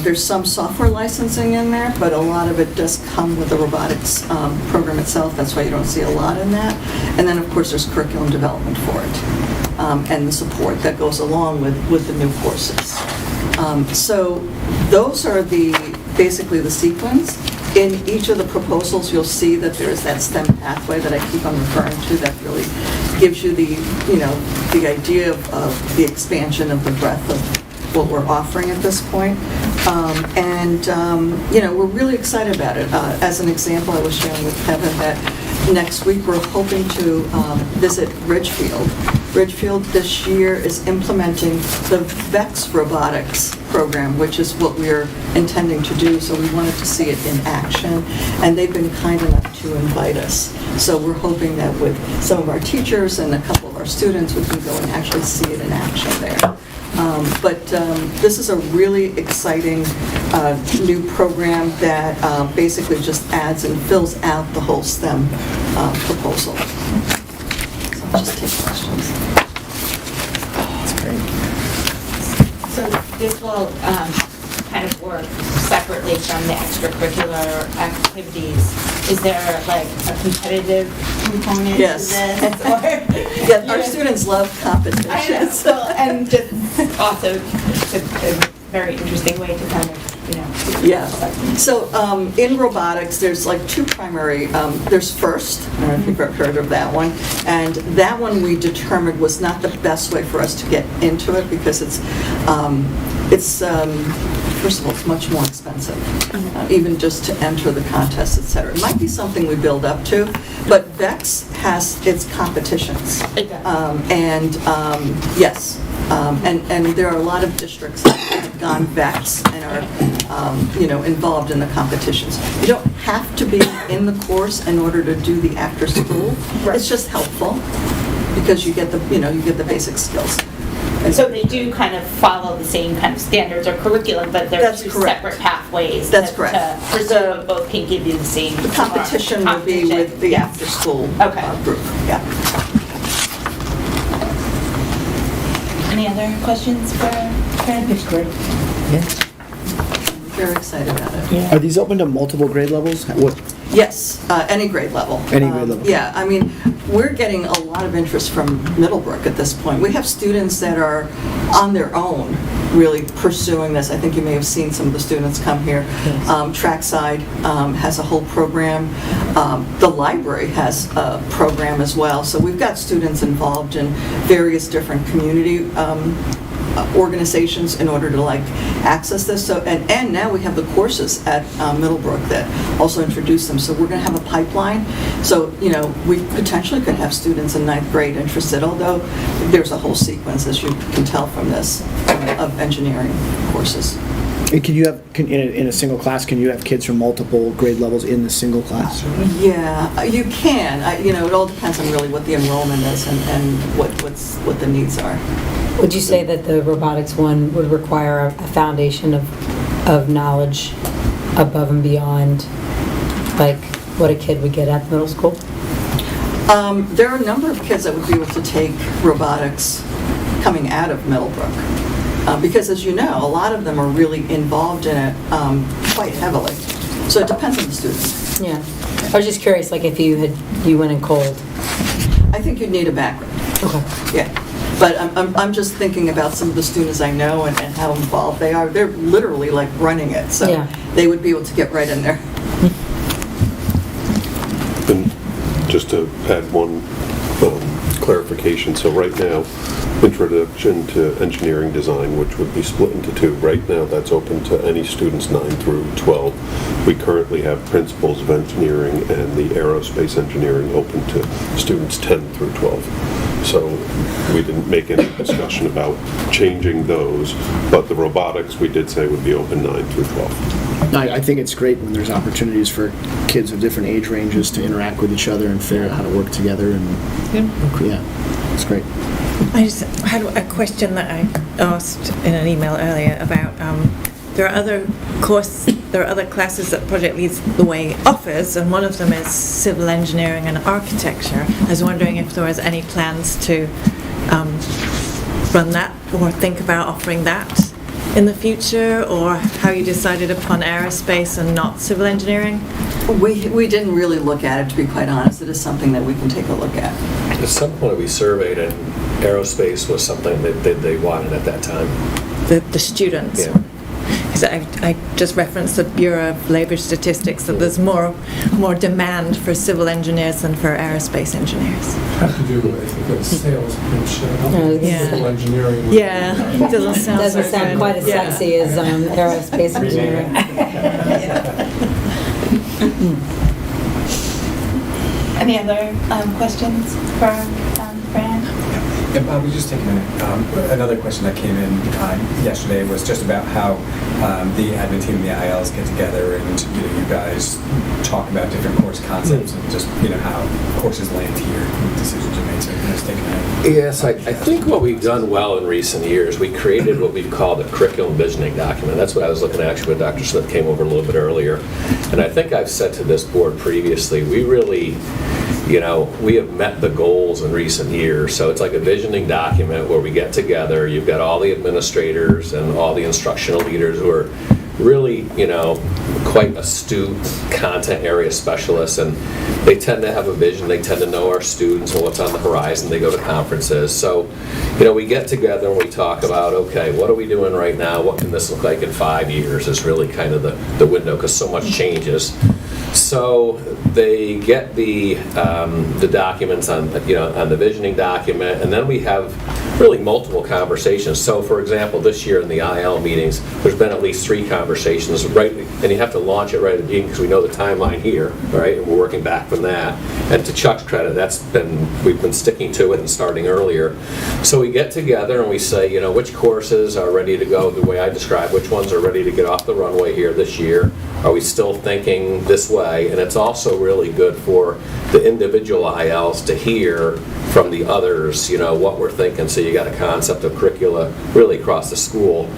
There's some software licensing in there, but a lot of it does come with the robotics program itself. That's why you don't see a lot in that. And then, of course, there's curriculum development for it, and the support that goes along with the new courses. So those are basically the sequence. In each of the proposals, you'll see that there is that STEM pathway that I keep on referring to that really gives you the idea of the expansion of the breadth of what we're offering at this point. We're really excited about it. As an example, I was sharing with Kevin that next week we're hoping to visit Ridgefield. Ridgefield this year is implementing the VEX robotics program, which is what we're intending to do, so we wanted to see it in action, and they've been kind enough to invite us. So we're hoping that with some of our teachers and a couple of our students, we can go and actually see it in action there. But this is a really exciting new program that basically just adds and fills out the whole STEM proposal. So I'll just take questions. So this will kind of work separately from the extracurricular activities. Is there like a competitive component Yes. to this? Or, Yeah, our students love competition. I know, so, and just also a very interesting way to kind of, Yeah. So in robotics, there's like two primary, there's FIRST, I don't know if you've ever heard of that one, and that one we determined was not the best way for us to get into it because it's first of all, it's much more expensive, even just to enter the contest, et cetera. It might be something we build up to, but VEX has its competitions. Yes. And there are a lot of districts that have gone VEX and are, involved in the competitions. You don't have to be in the course in order to do the after school. It's just helpful because you get the basic skills. so they do kind of follow the same kind of standards or curriculum, but they're That's two correct. separate pathways. That's to correct. pursue, but both can give you the same. The competition will be with the after school Okay. group. Yeah. Any other questions for Karen? It's great. Very excited about it. Are these open to multiple grade levels? What? Yes, any grade level. Any grade level. Yeah, I mean, we're getting a lot of interest from Middlebrook at this point. We have students that are on their own really pursuing this. I think you may have seen some of the students come here. Trackside has a whole program. The library has a program as well. So we've got students involved in various different community organizations in order to access this. So and now we have the courses at Middlebrook that also introduce them. So we're going to have a pipeline. So we potentially could have students in 9th grade interested. Although there's a whole sequence, as you can tell from this, of engineering courses. And in a single class, can you have kids from multiple grade levels in the single class? Yeah, you can. It all depends on really what the enrollment is and what the needs are. Would you say that the robotics one would require a foundation of knowledge above and beyond, like what a kid would get at the middle school? There are a number of kids that would be able to take robotics coming out of Middlebrook. Because as you know, a lot of them are really involved in it quite heavily. So it depends on the student. Yeah. I was just curious, like if you went in cold. I think you'd need a background. Okay. Yeah. But I'm just thinking about some of the students I know and how involved they are. They're literally running it. So Yeah. they would be able to get right in there. And just to add one clarification, so right now, introduction to engineering design, which would be split into two. Right now, that's open to any students 9 through 12. We currently have principles of engineering and the aerospace engineering open to students 10 through 12. So we didn't make any discussion about changing those, but the robotics we did say would be open 9 through 12. I think it's great when there's opportunities for kids of different age ranges to interact with each other and figure out how to work together. And yeah, it's great. I just had a question that I asked in an email earlier about there are other classes that Project Leads the Way offers, and one of them is civil engineering and architecture. I was wondering if there was any plans to run that or think about offering that in the future, or how you decided upon aerospace and not civil engineering? We didn't really look at it, to be quite honest. It is something that we can take a look at. At some point, we surveyed, and aerospace was something that they wanted at that time. The students? Yeah. Because I just referenced the Bureau of Labor Statistics that there's more demand for civil engineers than for aerospace engineers. Have to do, I think, with sales pitch. Yeah. Civil engineering. Yeah, it doesn't sound Doesn't so sound good. quite as Yeah. sexy as aerospace engineering. Any other questions for Fran? I was just taking another question that came in yesterday was just about how the admin team and the ILs get together and you guys talk about different course concepts and just how courses land here and decisions are made. So I was taking Yes, I think what we've done well in recent years, we created what we've called a curriculum visioning document. That's what I was looking at actually when Dr. Smith came over a little bit earlier. And I think I've said to this board previously, we really, we have met the goals in recent years. So it's like a visioning document where we get together, you've got all the administrators and all the instructional leaders who are really, quite astute content area specialists, and they tend to have a vision. They tend to know our students and what's on the horizon. They go to conferences. So, we get together and we talk about, okay, what are we doing right now? What can this look like in 5 years is really kind of the window, because so much changes. So they get the documents on the visioning document, and then we have really multiple conversations. So, for example, this year in the IL meetings, there's been at least 3 conversations, right? And you have to launch it right at the beginning because we know the timeline here, right? And we're working back from that. And to Chuck's credit, we've been sticking to it and starting earlier. So we get together and we say, which courses are ready to go the way I described, which ones are ready to get off the runway here this year? Are we still thinking this way? And it's also really good for the individual ILs to hear from the others, what we're thinking. So you got a concept of curricula really across the school.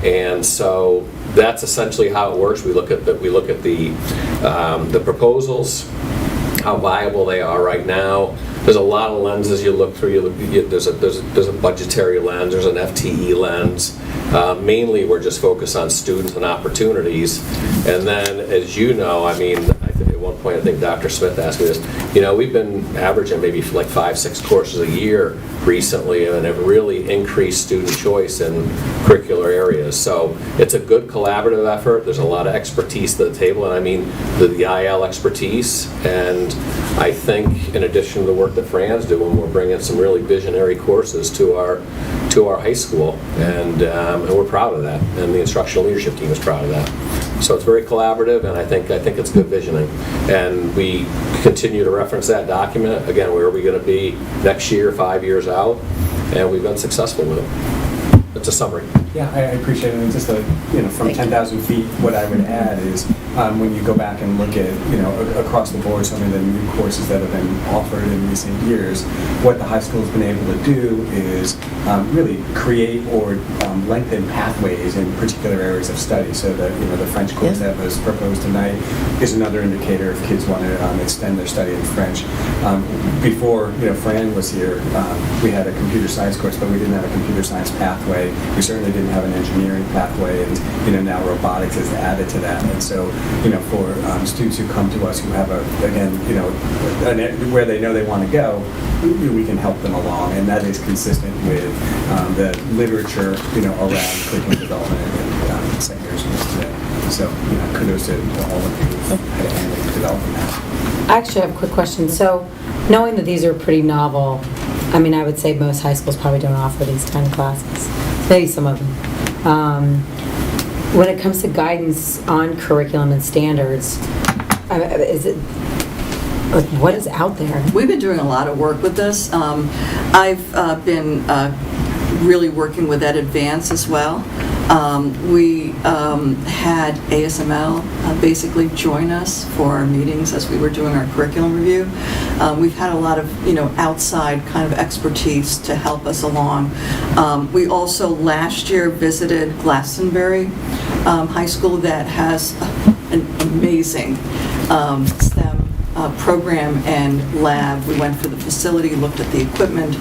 And so that's essentially how it works. We look at the proposals, how viable they are right now. There's a lot of lenses you look through. There's a budgetary lens. There's an FTE lens. Mainly, we're just focused on students and opportunities. And then, as you know, at one point, I think Dr. Smith asked me this. We've been averaging maybe like 5-6 courses a year recently, and have really increased student choice in curricular areas. So it's a good collaborative effort. There's a lot of expertise to the table, and the IL expertise. And I think, in addition to the work that Fran's doing, we're bringing some really visionary courses to our high school, and we're proud of that. And the instructional leadership team is proud of that. So it's very collaborative, and I think it's good visioning. And we continue to reference that document. Again, where are we going to be next year, 5 years out? And we've been successful with it. It's a summary. Yeah, I appreciate it. And just from 10,000 feet, what I would add is when you go back and look at, across the board, some of the new courses that have been offered in recent years, what the high school has been able to do is really create or lengthen pathways in particular areas of study. So the French course that was proposed tonight is another indicator if kids want to extend their study in French. Before Fran was here, we had a computer science course, but we didn't have a computer science pathway. We certainly didn't have an engineering pathway, and now robotics is added to that. And so, for students who come to us who have where they know they want to go, we can help them along, and that is consistent with the literature, around curriculum development and secondary schools today. So, kudos to all of you who had a hand in developing that. I actually have a quick question. So, knowing that these are pretty novel, I would say most high schools probably don't offer these kind of classes. Maybe some of them. When it comes to guidance on curriculum and standards, what is out there? We've been doing a lot of work with this. I've been really working with Ed Advance as well. We had ASML basically join us for our meetings as we were doing our curriculum review. We've had a lot of outside kind of expertise to help us along. We also last year visited Glastonbury High School that has an amazing STEM program and lab. We went for the facility, looked at the equipment,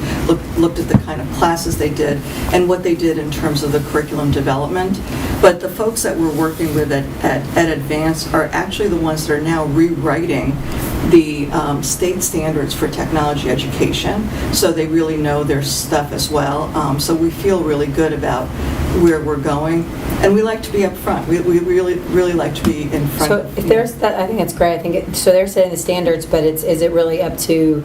looked at the kind of classes they did, and what they did in terms of the curriculum development. But the folks that we're working with at Advance are actually the ones that are now rewriting the state standards for technology education, so they really know their stuff as well. So we feel really good about where we're going, and we like to be up front. We really like to be in front. So of, if there's that, I think that's great. So they're setting the standards, but is it really up to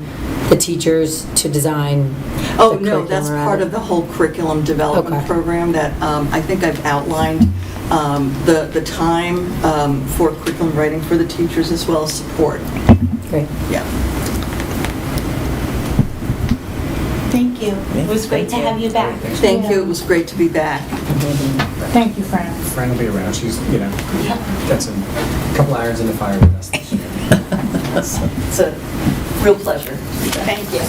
the teachers to design? Oh no, that's part of the whole curriculum development program that I think I've outlined. The time for curriculum writing for the teachers as well as support. Great. Yeah. Thank you. It was great to have you back. Thank you. It was great to be back. Thank you, Fran. Fran will be around. She's, got a couple irons in the fire with us this year. It's a real pleasure. Thank you.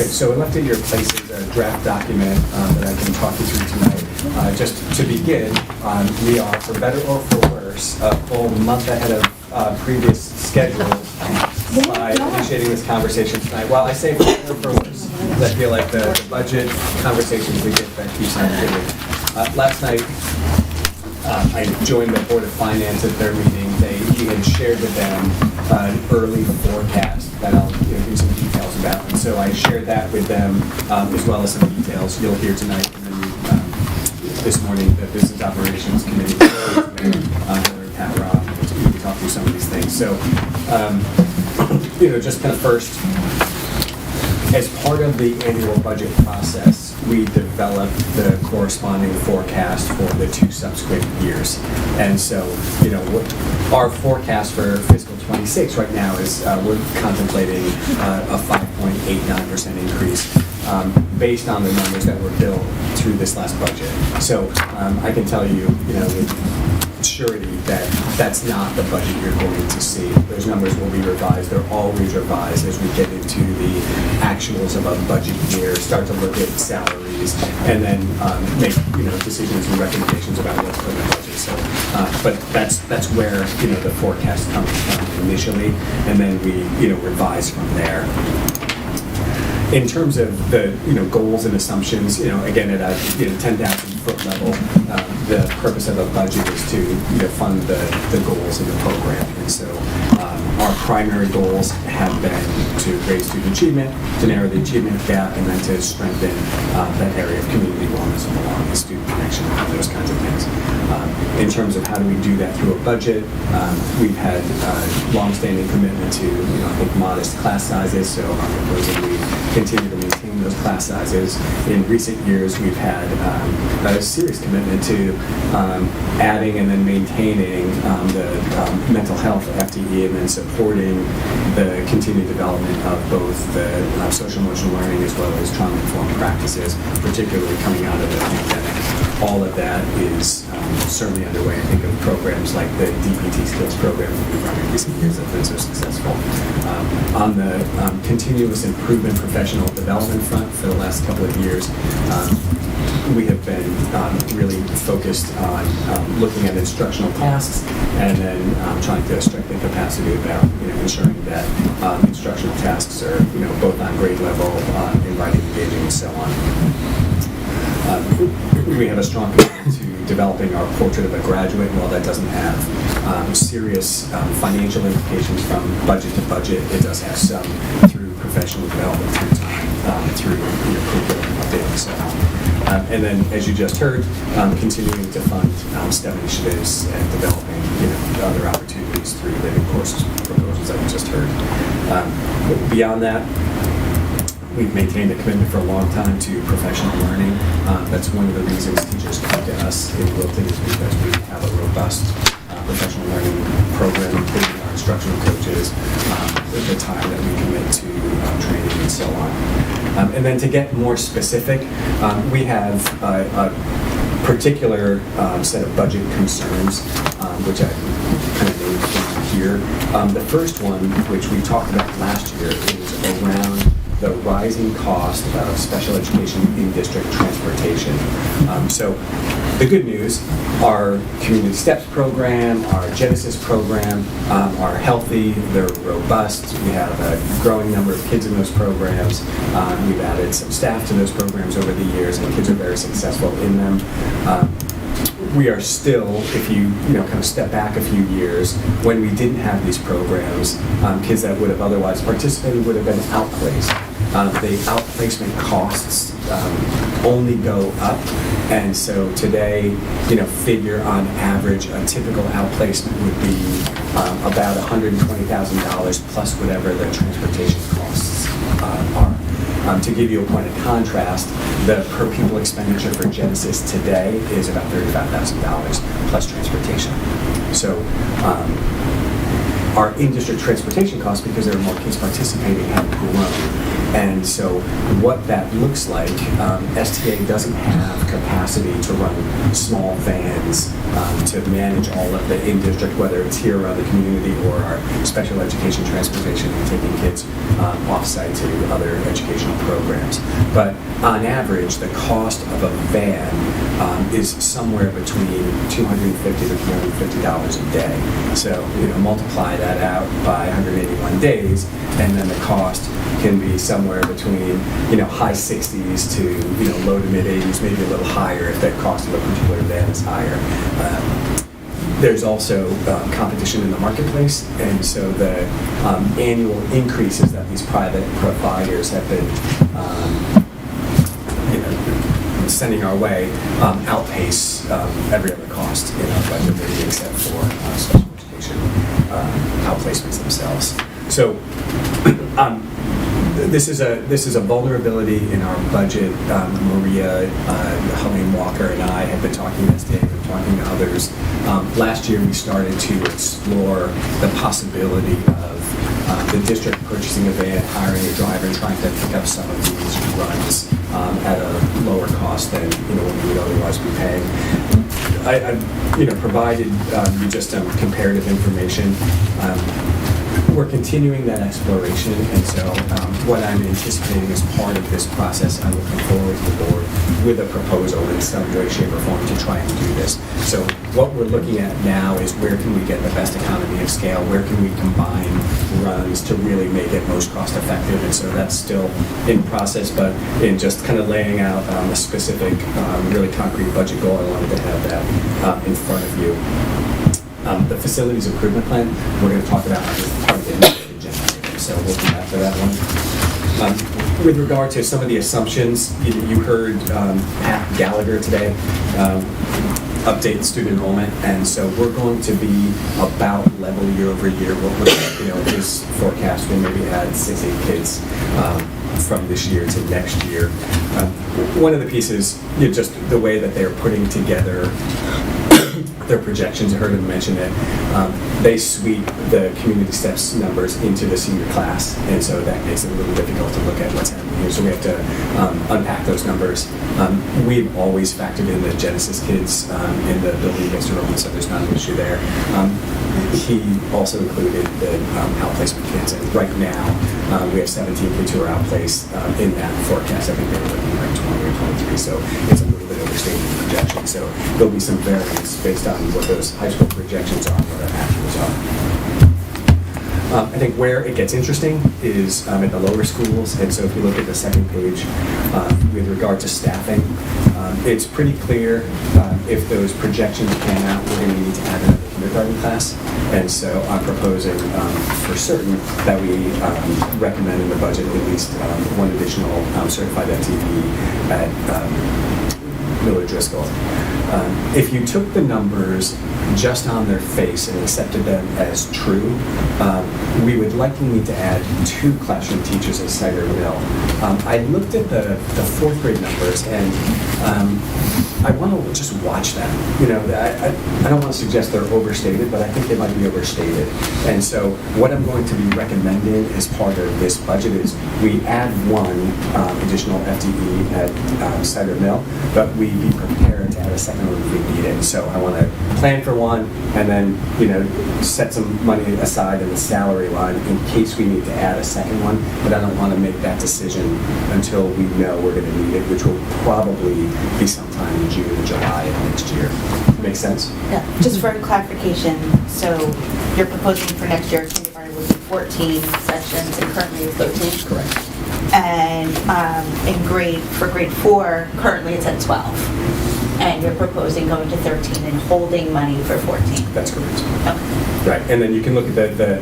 Okay, so I left at your places a draft document that I can talk you through tonight. Just to begin, we are, for better or for worse, a full month ahead of previous schedules by initiating this conversation tonight. Well, I say for better or for worse, because I feel like the budget conversations we get that keeps on giving. Last night, I joined the Board of Finance at their meeting. We had shared with them an early forecast that I'll give some details about. And so I shared that with them, as well as some details you'll hear tonight. And then this morning, the Business Operations Committee, Heather and Pat Robb, we talked through some of these things. So, just kind of first, as part of the annual budget process, we developed the corresponding forecast for the 2 subsequent years. And so, what our forecast for fiscal 26 right now is we're contemplating a 5.89% increase based on the numbers that were built through this last budget. So I can tell you, with surety that that's not the budget you're going to see. Those numbers will be revised. They're always revised as we get into the actuals of a budget year, start to look at salaries, and then make decisions and recommendations about what's put in the budget. So, but that's where the forecast comes from initially, and then we revise from there. In terms of the goals and assumptions, again at a 10,000 foot level, the purpose of a budget is to fund the goals of the program. And so our primary goals have been to raise student achievement, to narrow the achievement gap, and then to strengthen that area of community wellness and belonging, student connection, those kinds of things. In terms of how do we do that through a budget, we've had long-standing commitment to I think modest class sizes, so I'm proposing we continue to maintain those class sizes. In recent years, we've had a serious commitment to adding and then maintaining the mental health FTE and then supporting the continued development of both the social emotional learning as well as trauma-informed practices, particularly coming out of the pandemic. All of that is certainly underway. I think of programs like the DPT skills program that we've run in recent years that have been so successful. On the continuous improvement professional development front for the last couple of years, we have been really focused on looking at instructional tasks and then trying to strengthen capacity about ensuring that instructional tasks are both on grade level, inviting, engaging, and so on. We have a strong commitment to developing our portrait of a graduate. While that doesn't have serious financial implications from budget to budget, it does have some through professional development through time, through curriculum updating and so on. And then, as you just heard, continuing to fund STEM initiatives and developing other opportunities through living courses proposals that we just heard. Beyond that, we've maintained a commitment for a long time to professional learning. That's one of the reasons teachers come to us in Wilton is because we have a robust professional learning program, including our instructional coaches, the time that we commit to training and so on. And then to get more specific, we have a particular set of budget concerns, which I kind of named here. The first one, which we talked about last year, is around the rising cost of special education in-district transportation. So the good news, our Community Steps program, our Genesis program are healthy, they're robust. We have a growing number of kids in those programs. We've added some staff to those programs over the years, and kids are very successful in them. We are still, if you kind of step back a few years, when we didn't have these programs, kids that would have otherwise participated would have been outplaced. The outplacement costs only go up, and so today, figure on average a typical outplacement would be about $120,000 plus whatever the transportation costs are. To give you a point of contrast, the per pupil expenditure for Genesis today is about $35,000 plus transportation. So our in-district transportation costs, because there are more kids participating, have grown. And so what that looks like, STA doesn't have capacity to run small vans to manage all of the in-district, whether it's here around the community or our special education transportation and taking kids off-site to other educational programs. But on average, the cost of a van is somewhere between $250 to $350 a day. So multiply that out by 181 days, and then the cost can be somewhere between high 60s to low to mid 80s, maybe a little higher if the cost of a particular van is higher. There's also competition in the marketplace, and so the annual increases that these private providers have been sending our way outpace every other cost in our budget, maybe except for special education outplacements themselves. So this is a vulnerability in our budget. Maria, Helene Walker, and I have been talking to STA, been talking to others. Last year we started to explore the possibility of the district purchasing a van, hiring a driver, and trying to pick up some of these runs at a lower cost than what we would otherwise be paying. I've provided you just some comparative information. We're continuing that exploration, and so what I'm anticipating as part of this process, I'm looking forward to the board with a proposal in some way, shape, or form to try and do this. So what we're looking at now is where can we get the best economy of scale, where can we combine runs to really make it most cost effective, and so that's still in process, but in just kind of laying out a specific, really concrete budget goal, I wanted to have that in front of you. The facilities improvement plan, we're going to talk about as part of the agenda, so we'll come back to that one. With regard to some of the assumptions, you heard Pat Gallagher today update student enrollment, and so we're going to be about level year over year. His forecast will maybe add 6-8 kids from this year to next year. One of the pieces, just the way that they're putting together their projections, I heard him mention it, they sweep the community steps numbers into the senior class, and so that makes it a little difficult to look at what's happening here. So we have to unpack those numbers. We've always factored in the Genesis kids in the building-based enrollment, so there's not an issue there. He also included the outplacement kids, and right now we have 17 kids who are outplaced in that forecast. I think they were looking like 20 or 23, so it's a little bit overstated in the projection. So there'll be some variance based on what those high school projections are and what our actuals are. I think where it gets interesting is at the lower schools, and so if you look at the second page with regard to staffing, it's pretty clear if those projections pan out, we're going to need to add another kindergarten class, and so I'm proposing for certain that we recommend in the budget at least one additional certified FTE at Miller Driscoll. If you took the numbers just on their face and accepted them as true, we would likely need to add 2 classroom teachers at Cider Mill. I looked at the 4th grade numbers, and I want to just watch them. I don't want to suggest they're overstated, but I think they might be overstated. And so what I'm going to be recommending as part of this budget is we add 1 additional FTE at Cider Mill, but we be prepared to add a second one if we need it. So I want to plan for 1 and then set some money aside in the salary line in case we need to add a second one, but I don't want to make that decision until we know we're going to need it, which will probably be sometime in June or July of next year. Make sense? Yeah, just for clarification, so you're proposing for next year, kindergarten would be 14 sections, and currently it's 13? Correct. And for grade 4, currently it's at 12. And you're proposing going to 13 and holding money for 14? That's correct. Okay. Right, and then you can look at the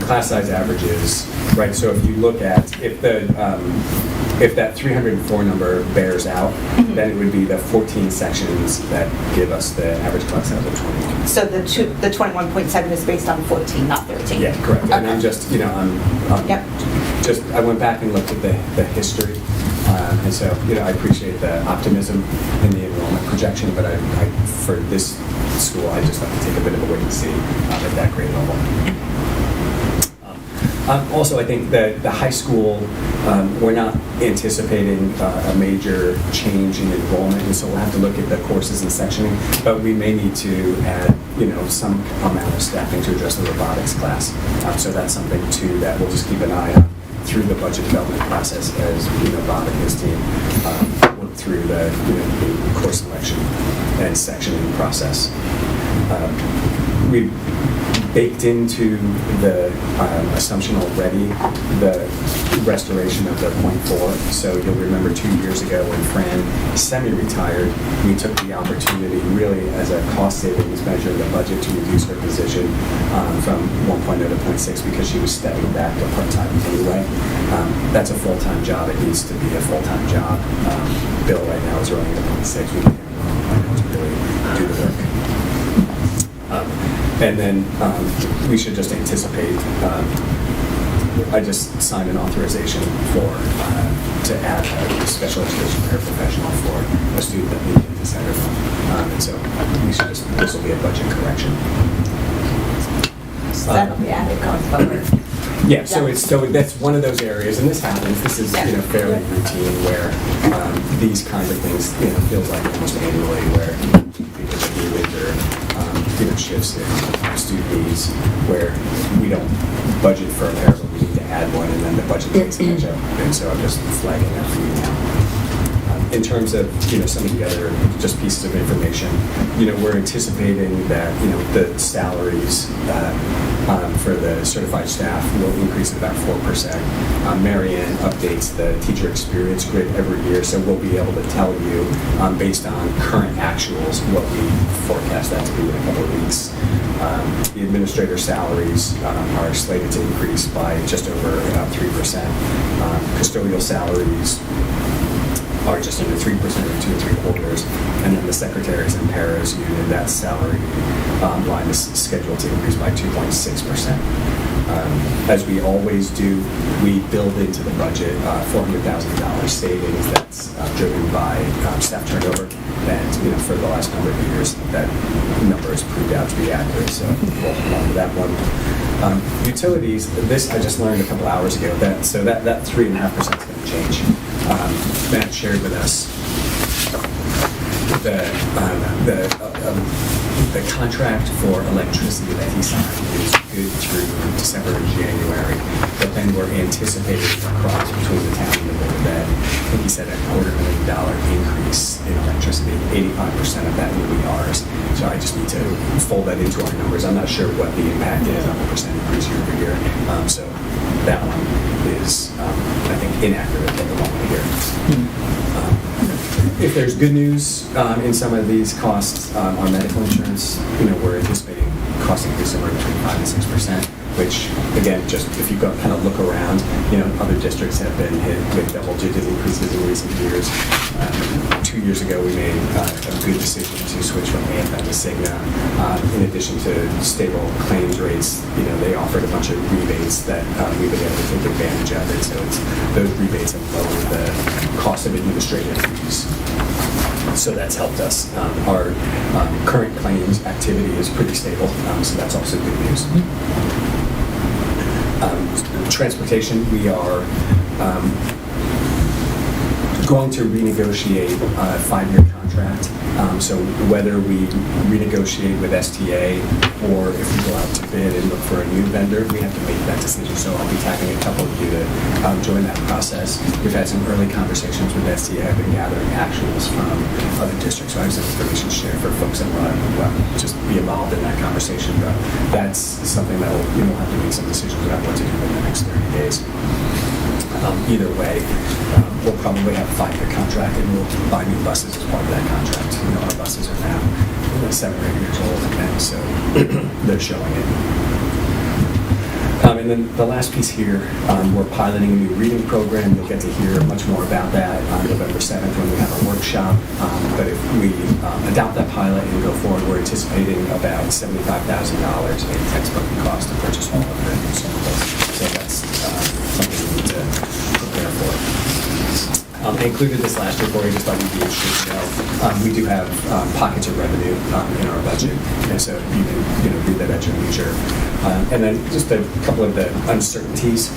class size averages, right? So if you look at, if that 304 number bears out, then it would be the 14 sections that give us the average class size of 20. So the 21.7 is based on 14, not 13? Yeah, correct. Okay. And I'm just, I went back and looked at the history And so, I appreciate the optimism in the enrollment projection, but for this school, I just like to take a bit of a wait and see at that grade level. Also, I think that the high school, we're not anticipating a major change in enrollment, and so we'll have to look at the courses and sectioning, but we may need to add, some amount of staffing to address the robotics class. So that's something, too, that we'll just keep an eye on through the budget development process as, Bob and his team work through the course selection and sectioning process. We've baked into the assumption already the restoration of the .4. So you'll remember 2 years ago when Fran semi-retired, we took the opportunity really as a cost savings measure in the budget to reduce her position from 1.0 to 0.6 because she was stepping back to part-time anyway. That's a full-time job. It needs to be a full-time job. Bill right now is running at 0.6. We need him to really do the work. And then we should just anticipate, I just signed an authorization to add a special education paraprofessional for a student that needed to center from. And so this will be a budget correction. So that'll be added going forward. Yeah, so that's one of those areas, and this happens. This is fairly routine where these kinds of things feels like almost annually where people get new winter shifts in student needs where we don't budget for a pair, but we need to add one, and then the budget takes a catch up. And so I'm just flagging that for you now. In terms of some of the other just pieces of information, we're anticipating that the salaries for the certified staff will increase at about 4%. Marianne updates the teacher experience grid every year, so we'll be able to tell you based on current actuals what we forecast that to be in a couple of weeks. The administrator salaries are slated to increase by just over about 3%. Custodial salaries are just under 3% or 2 3/4, and then the secretaries and paras union, that salary line is scheduled to increase by 2.6%. As we always do, we build into the budget $400,000 savings that's driven by staff turnover, and for the last number of years, that number has proved out to be accurate, so we'll hold on to that one. Utilities, this I just learned a couple hours ago, that 3.5% is going to change. Matt shared with us the contract for electricity that he signed is good through December and January, but then we're anticipating across between the town and the board that I think he said a $250,000 increase in electricity. 85% of that will be ours. So I just need to fold that into our numbers. I'm not sure what the impact is on the percent increase year over year. So that one is, I think, inaccurate at the moment here. If there's good news in some of these costs on medical insurance, we're anticipating cost increase somewhere between 5 and 6%, which, again, just if you go kind of look around, other districts have been hit with double-digit increases in recent years. 2 years ago, we made a good decision to switch from AFM to Cigna. In addition to stable claims rates, they offered a bunch of rebates that we've been able to take advantage of, and so those rebates have lowered the cost of administrative fees. So that's helped us. Our current claims activity is pretty stable, so that's also good news. Transportation, we are going to renegotiate a 5-year contract. So whether we renegotiate with STA or if we go out to bid and look for a new vendor, we have to make that decision. So I'll be tagging a couple of you to join that process. We've had some early conversations with STA. I've been gathering actuals from other districts, so I have some information to share for folks that want to just be involved in that conversation. But that's something that we'll have to make some decisions about what to do in the next 30 days. Either way, we'll probably have a 5-year contract, and we'll buy new buses as part of that contract. Our buses are now 7 or 8 years old, and so they're showing it. And then the last piece here, we're piloting a new reading program. You'll get to hear much more about that on November 7th when we have a workshop. But if we adopt that pilot and go forward, we're anticipating about $75,000 in textbook cost to purchase all of the consumables. So that's something we need to prepare for. I included this last year for you, just thought you'd be interested to know. We do have pockets of revenue in our budget, and so you can read that at your leisure. And then just a couple of the uncertainties.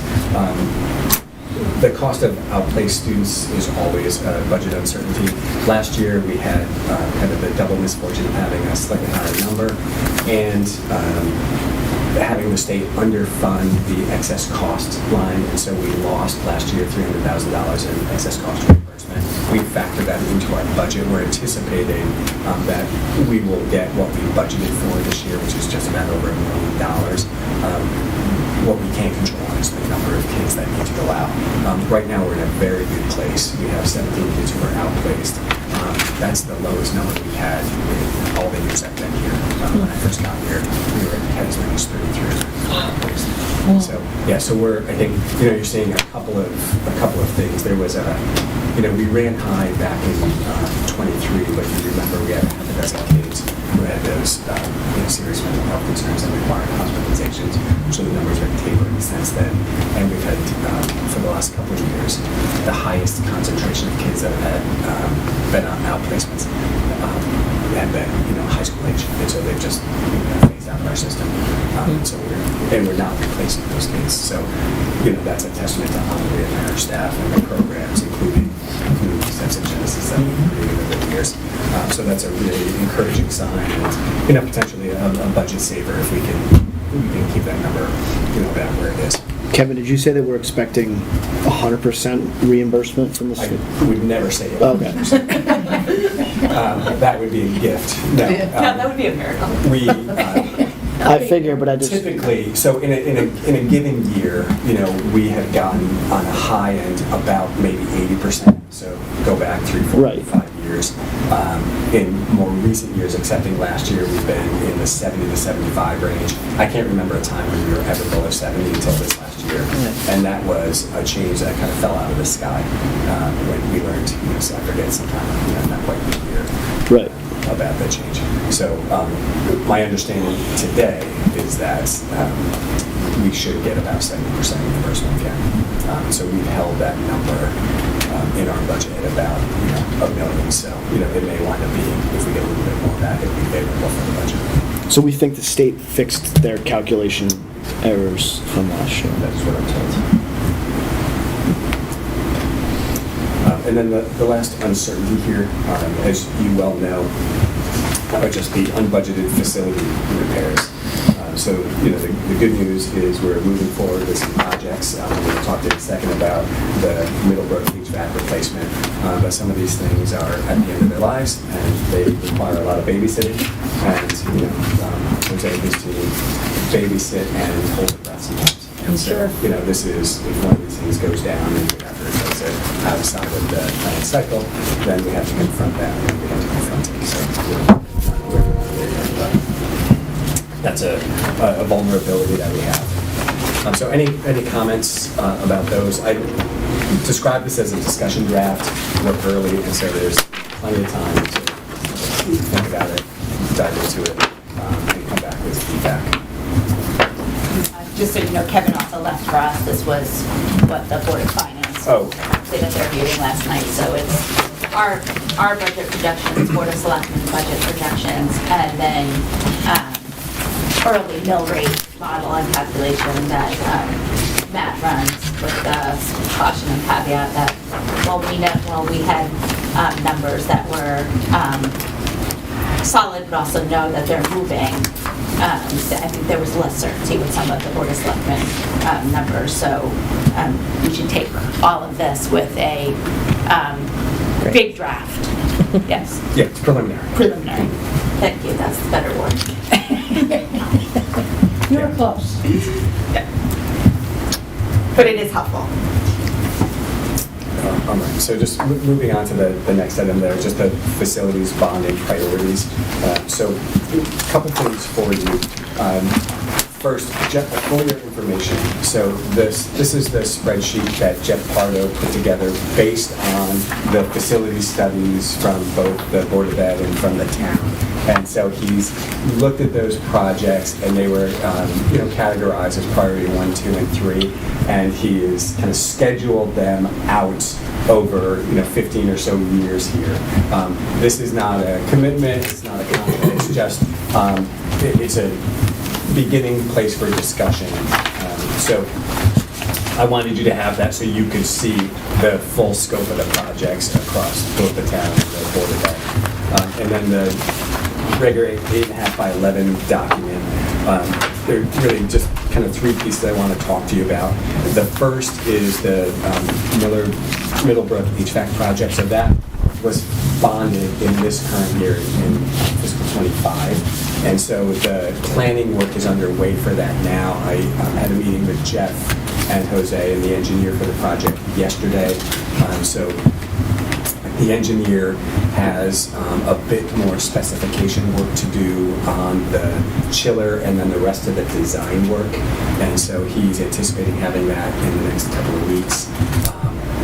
The cost of outplaced students is always a budget uncertainty. Last year, we had kind of the double misfortune of having a slightly higher number and having the state underfund the excess cost line, and so we lost last year $300,000 in excess cost reimbursement. We factored that into our budget. We're anticipating that we will get what we budgeted for this year, which is just about over $1 million. What we can't control is the number of kids that need to go out. Right now, we're in a very good place. We have 17 kids who are outplaced. That's the lowest number we had in all the years I've been here. When I first got here, we had as many as 33 outplaced. So yeah, so I think you're seeing a couple of things. There was we ran high back in 23, but you remember we had half a dozen kids who had those serious mental health concerns that required hospitalizations. So the numbers have tapered since then, and we've had for the last couple of years the highest concentration of kids that have had been on outplacements have been high school age, and so they've just phased out of our system. So we're not replacing those kids. So that's a testament to Andre and our staff and the programs, including Sense of Genesis that we've created over the years. So that's a really encouraging sign, and potentially a budget saver if we can keep that number about where it is. Kevin, did you say that we're expecting 100% reimbursement from the state? I would never say it. Okay. That would be a gift. No, that would be a miracle. I figure, but I just typically, so in a given year, we have gotten on a high end about maybe 80%. So go back 3, 4, 5 years. In more recent years, excepting last year, we've been in the 70 to 75 range. I can't remember a time when we were ever below 70 until this last year, and that was a change that kind of fell out of the sky when we learned, so I forget sometime, not quite a year. Right. About that change. So my understanding today is that we should get about 70% reimbursement again. So we've held that number in our budget at about $1 million. So it may wind up being, if we get a little bit more of that, it would be favorable for the budget. So we think the state fixed their calculation errors from last year. That is what I'm told. And then the last uncertainty here, as you well know, are just the unbudgeted facility repairs. So the good news is we're moving forward with some projects. We're going to talk in a second about the Middlebrook HVAC replacement. But some of these things are at the end of their lives, and they require a lot of babysitting. And Jose and his team babysit and hold the breath sometimes. And so this is, if one of these things goes down and we have to replace it outside of the planned cycle, then we have to confront that, and we have to confront it. So that's a vulnerability that we have. So any comments about those? I describe this as a discussion draft. We're early, and so there's plenty of time to think about it, dive into it, and come back with feedback. Just so you know, Kevin also left for us. This was what the Board of Finance did at their meeting last night. So it's our budget projections, Board of Selectmen budget projections, and then early mill rate model and calculation that Matt runs with the caution and caveat that while we had numbers that were solid, but also know that they're moving, I think there was less certainty with some of the Board of Selectmen numbers. So we should take all of this with a big draft. Yes. Yeah, it's preliminary. Preliminary. Thank you. That's the better word. You were close. Yeah. But it is helpful. All right, so just moving on to the next item there, just the facilities bonding priorities. So a couple things for you. First, Jeff, for your information, so this is the spreadsheet that Jeff Pardo put together based on the facility studies from both the Board of Ed and from the town. And so he's looked at those projects, and they were categorized as priority 1, 2, and 3, and he has kind of scheduled them out over 15 or so years here. This is not a commitment, it's not a contract, it's just, it's a beginning place for discussion. So I wanted you to have that so you could see the full scope of the projects across both the town and the Board of Ed. And then the regular 8.5 by 11 document, there are really just kind of three pieces I want to talk to you about. The first is the Middlebrook HVAC project. So that was bonded in this current year in fiscal 25. And so the planning work is underway for that now. I had a meeting with Jeff and Jose and the engineer for the project yesterday. So the engineer has a bit more specification work to do on the chiller and then the rest of the design work. And so he's anticipating having that in the next couple of weeks.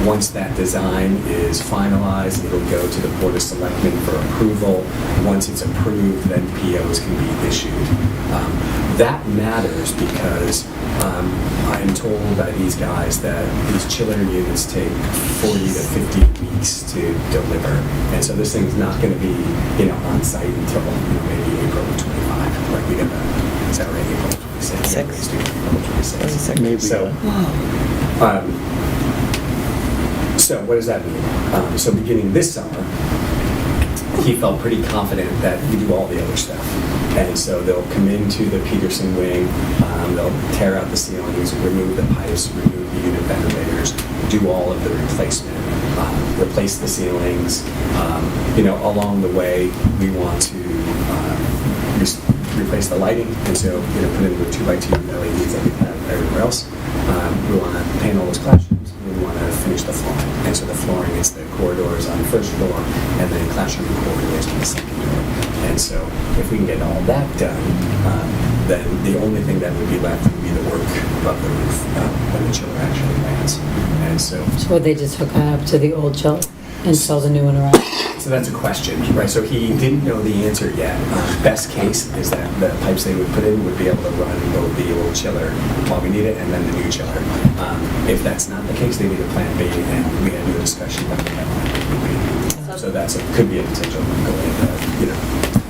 Once that design is finalized, it'll go to the Board of Selectmen for approval. Once it's approved, then POs can be issued. That matters because I'm told by these guys that these chiller units take 40 to 50 weeks to deliver. And so this thing's not going to be, on site until maybe April of 25. Like we got that, is that right? April 26. April 26. Maybe. So what does that mean? So beginning this summer, he felt pretty confident that we do all the other stuff. And so they'll come into the Peterson wing, they'll tear out the ceilings, remove the pipes, remove the unit ventilators, do all of the replacement, replace the ceilings. Along the way, we want to replace the lighting, and so put in the 2x2 LEDs that we have everywhere else. We want to paint all those classrooms. We want to finish the flooring. And so the flooring is the corridors on the first floor, and then classroom corridors on the second floor. And so if we can get all that done, then the only thing that would be left would be the work above the roof when the chiller actually lands. And so would they just hook up to the old chiller and sell the new one around? So that's a question, right? So he didn't know the answer yet. Best case is that the pipes they would put in would be able to run both the old chiller while we need it and then the new chiller. If that's not the case, they need a plan B, and we had a discussion about that. So that's could be a potential going into,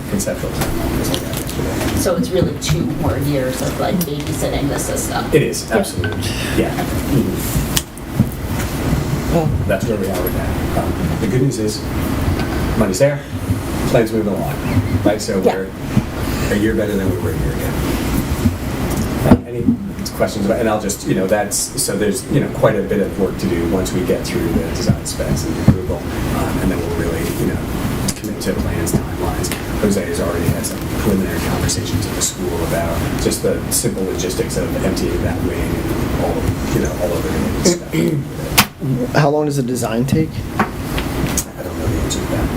conceptual timeline as I got yesterday. So it's really 2 more years of like babysitting the system. It is, absolutely. Yeah. That's where we are with that. The good news is, money's there, plan's moving along, right? So we're a year better than we were a year ago. Any questions about, and I'll just, so there's, quite a bit of work to do once we get through the design specs and the approval, and then we'll really, commit to plans, timelines. Jose has already had some preliminary conversations at the school about just the simple logistics of emptying that wing and all of the related stuff. How long does the design take? I don't know the answer to that.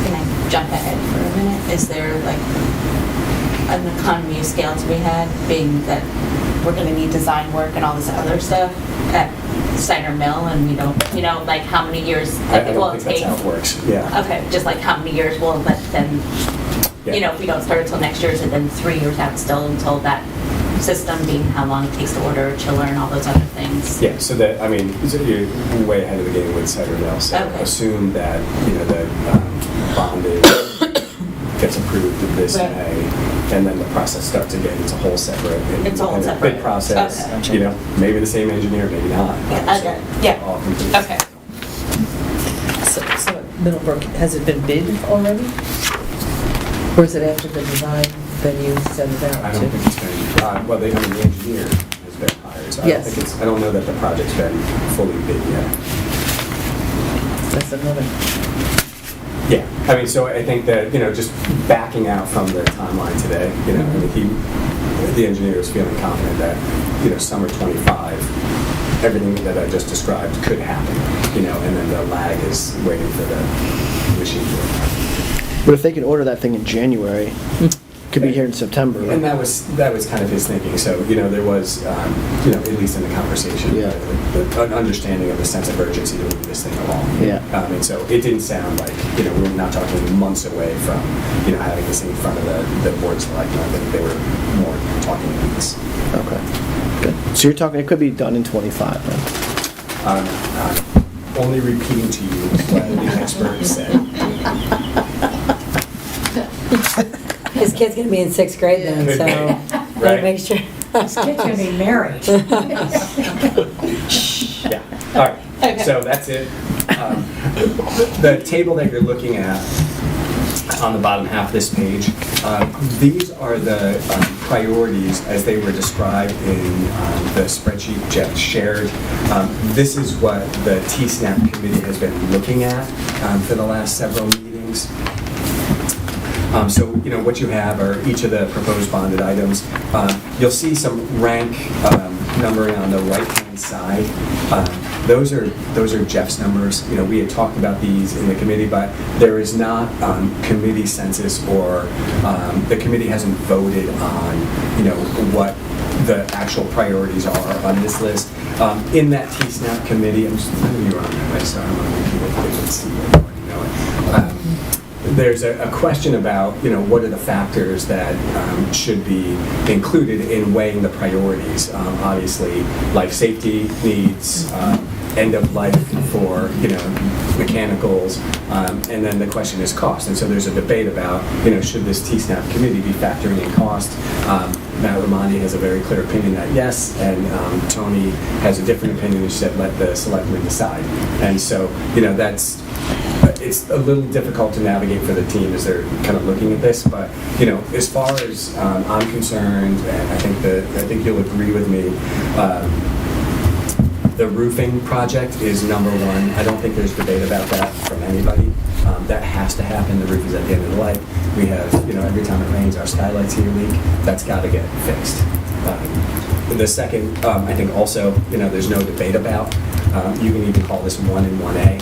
Can I jump ahead for a minute? Is there like an economy of scale to be had, being that we're going to need design work and all this other stuff at Steiner Mill, and we don't, like how many years I will don't it think take? that's how it works. Yeah. Okay, just like how many years will it then, if we don't start until next year, is it then 3 years out still until that system, being how long it takes to order a chiller and all those other things? Yeah, so that, you're way ahead of the game with Cider Mill. So assume that, the bonding gets approved this May, and then the process starts again. It's a whole separate bid process. Okay. Maybe the same engineer, maybe not. All complete. Okay. So Middlebrook, has it been bid already? Or is it after the design, then you send it out? I don't think it's been, the engineer has been hired, so Yes. I don't know that the project's been fully bid yet. That's another. Yeah, so I think that, just backing out from the timeline today, the engineer is feeling confident that, summer 25, everything that I just described could happen, and then the lag is waiting for the machine to work. But if they can order that thing in January, could be here in September. Right? And that was kind of his thinking. So, there was, at least in the conversation, an understanding of the sense of urgency to move this thing along. Yeah. And so it didn't sound like, we're not talking months away from, having this thing in front of the board's selectmen. I think they were more talking weeks. Okay. Good. So you're talking, it could be done in 25 then? only repeating to you what the experts said. His kid's gonna be in 6th grade then, so Right. gotta make sure. This kid's gonna be married. Yeah, all right, so that's it. The table that you're looking at on the bottom half of this page, these are the priorities as they were described in the spreadsheet Jeff shared. This is what the TSNAP committee has been looking at for the last several meetings. So, what you have are each of the proposed bonded items. You'll see some rank numbering on the right-hand side. Those are Jeff's numbers. We had talked about these in the committee, but there is not committee census, or the committee hasn't voted on, what the actual priorities are on this list. In that TSNAP committee, I'm just letting you on that way, so I don't want to repeat it, they can see it, you already know it. There's a question about, what are the factors that should be included in weighing the priorities. Obviously, life safety needs, end of life for, mechanicals, and then the question is cost. And so there's a debate about, should this TSNAP committee be factoring in cost? Matt Ramondi has a very clear opinion that yes, and Tony has a different opinion. He said let the selectmen decide. And so, it's a little difficult to navigate for the team as they're kind of looking at this, but as far as I'm concerned, and I think you'll agree with me, the roofing project is number one. I don't think there's debate about that from anybody. That has to happen. The roof is at the end of the life. We have, every time it rains, our skylights here leak. That's got to get fixed. The second, I think also, there's no debate about. You can even call this 1 and 1A.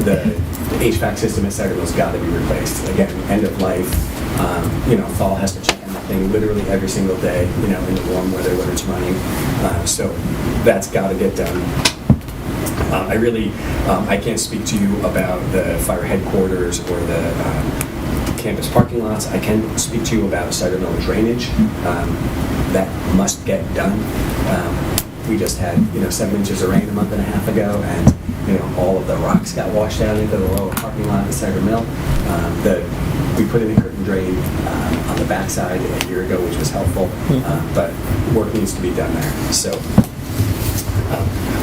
The HVAC system at Centerville's got to be replaced. Again, end of life. Fall has to check on that thing literally every single day. In the warm weather when it's running. So that's got to get done. I can't speak to you about the fire headquarters or the campus parking lots. I can speak to you about Centerville drainage. That must get done. We just had, 7 inches of rain a month and a half ago, and all of the rocks got washed down into the lower parking lot at Cider Mill. We put in a curtain drain on the backside a year ago, which was helpful, but work needs to be done there. So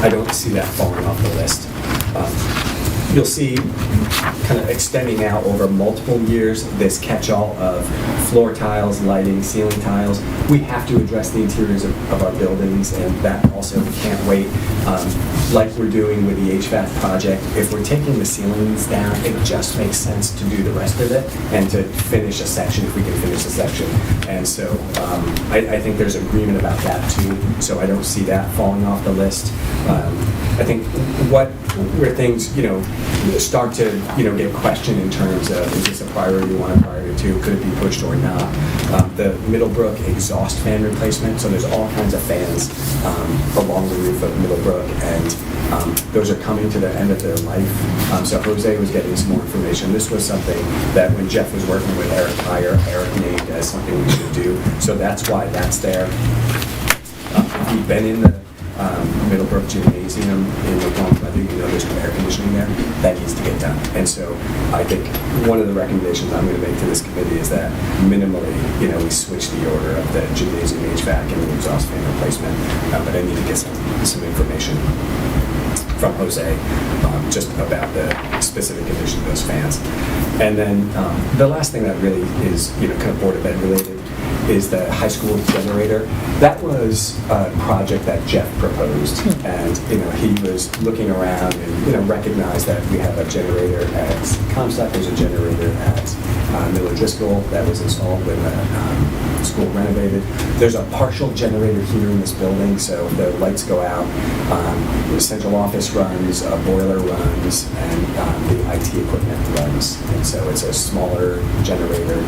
I don't see that falling off the list. You'll see kind of extending out over multiple years this catch-all of floor tiles, lighting, ceiling tiles. We have to address the interiors of our buildings, and that also can't wait. Like we're doing with the HVAC project, if we're taking the ceilings down, it just makes sense to do the rest of it and to finish a section if we can finish a section. And so I think there's agreement about that too, so I don't see that falling off the list. I think where things, start to, get questioned in terms of, is this a priority one, a priority two, could it be pushed or not? The Middlebrook exhaust fan replacement, so there's all kinds of fans along the roof of Middlebrook, and those are coming to the end of their life. So Jose was getting some more information. This was something that when Jeff was working with Eric Pryor, Eric named as something we should do, so that's why that's there. We've been in the Middlebrook Gymnasium in the warm weather, there's no air conditioning there. That needs to get done. And so I think one of the recommendations I'm going to make to this committee is that minimally, we switch the order of the gymnasium HVAC and the exhaust fan replacement. But I need to get some information from Jose just about the specific condition of those fans. And then the last thing that really is, kind of Board of Ed related is the high school generator. That was a project that Jeff proposed, and he was looking around and recognized that we have a generator at Comstock, there's a generator at Miller Driscoll that was installed when the school renovated. There's a partial generator here in this building, so the lights go out, the central office runs, a boiler runs, and the IT equipment runs. And so it's a smaller generator.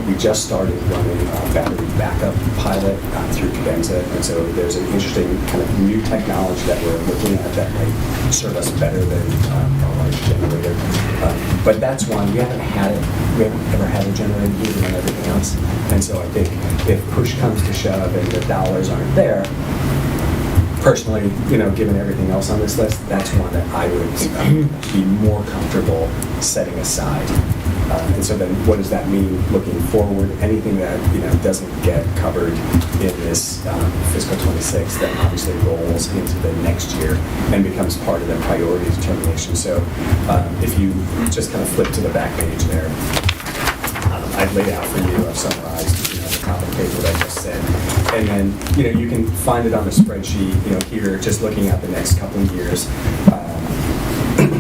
We just started running a battery backup pilot through Cadenza, and so there's an interesting kind of new technology that we're looking at that might serve us better than a large generator. But that's one, we haven't ever had a generator here to run everything else. And so I think if push comes to shove and the dollars aren't there, personally, given everything else on this list, that's one that I would be more comfortable setting aside. And so then what does that mean looking forward? Anything that doesn't get covered in this fiscal 26 then obviously rolls into the next year and becomes part of the priority determination. So if you just kind of flip to the back page there, I've laid out for you, I've summarized the top of the page what I just said. And then you can find it on the spreadsheet here, just looking at the next couple of years.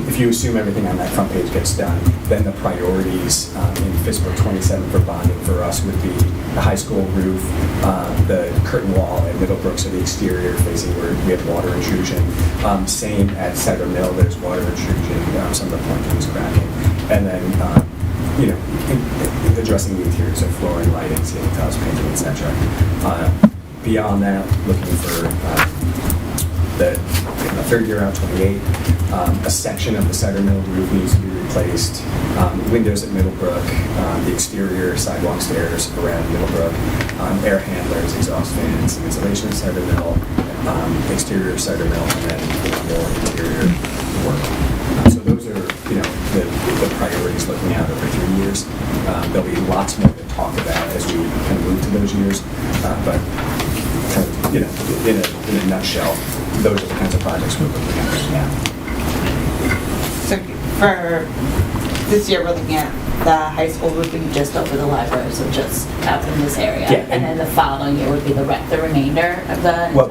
If you assume everything on that front page gets done, then the priorities in fiscal 27 for bonding for us would be the high school roof, the curtain wall at Middlebrook, so the exterior facing where we have water intrusion. Same at Cider Mill, there's water intrusion, some of the plumbing is cracking. And then, addressing the interiors of flooring, lighting, ceiling tiles, painting, etc. Beyond that, looking for the third year out, 28. A section of the Cider Mill roof needs to be replaced. Windows at Middlebrook, the exterior sidewalk stairs around Middlebrook, air handlers, exhaust fans, some insulation at Cider Mill, exterior Cider Mill, and then more interior work. So those are the priorities looking out over 3 years. There'll be lots more to talk about as we kind of move to those years, but kind of, in a nutshell, those are the kinds of projects we're looking at right now. So for this year, we're looking at the high school roofing just over the library, so just out in this area. Yeah, and then the following year would be the remainder of the... Well,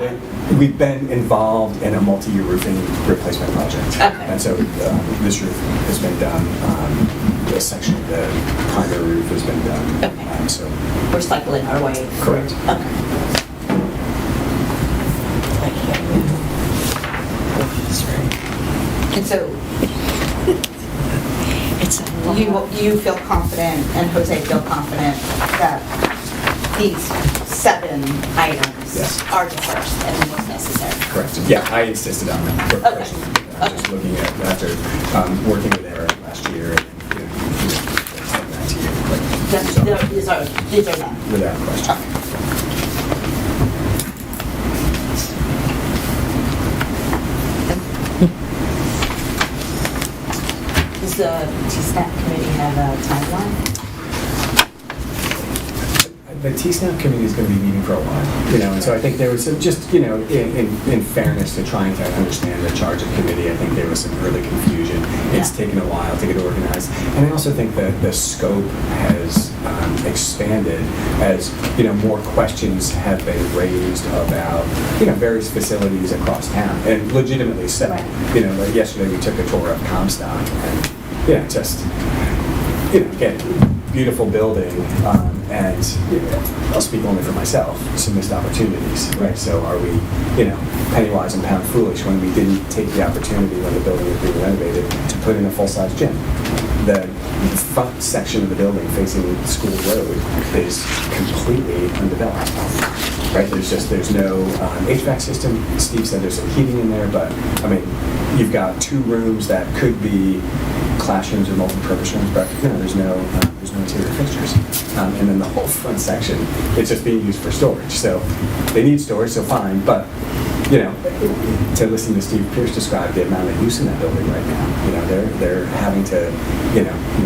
we've been involved in a multi-year roofing replacement project. Okay. And so this roof has been done. A section of the primary roof has been done. Okay. So we're cycling our way. Correct. Okay. And so you feel confident, and Jose feel confident that these 7 items are the first and the most necessary. Correct. Yeah, I insisted on that. Okay. Just looking at after working with Eric last year, send that to you. These are them. Without question. Okay. Does the TSNAP committee have a timeline? The TSNAP committee is going to be meeting for a while, and so I think there was some just, in fairness to trying to understand the charge of committee, I think there was some early confusion. It's taken a while to get organized, and I also think that the scope has expanded as, more questions have been raised about, various facilities across town, and legitimately so. Like yesterday we took a tour of Comstock, and, just, again, beautiful building, and I'll speak only for myself, some missed opportunities, right? So are we, penny wise and pound foolish when we didn't take the opportunity when the building was being renovated to put in a full-size gym? The front section of the building facing School Road is completely undeveloped, right? There's no HVAC system. Steve said there's some heating in there, but I mean, you've got 2 rooms that could be classrooms or multi-purpose rooms, but there's no interior fixtures. And then the whole front section, it's just being used for storage. So they need storage, so fine, but to listen to Steve Pierce describe the amount of use in that building right now, they're having to,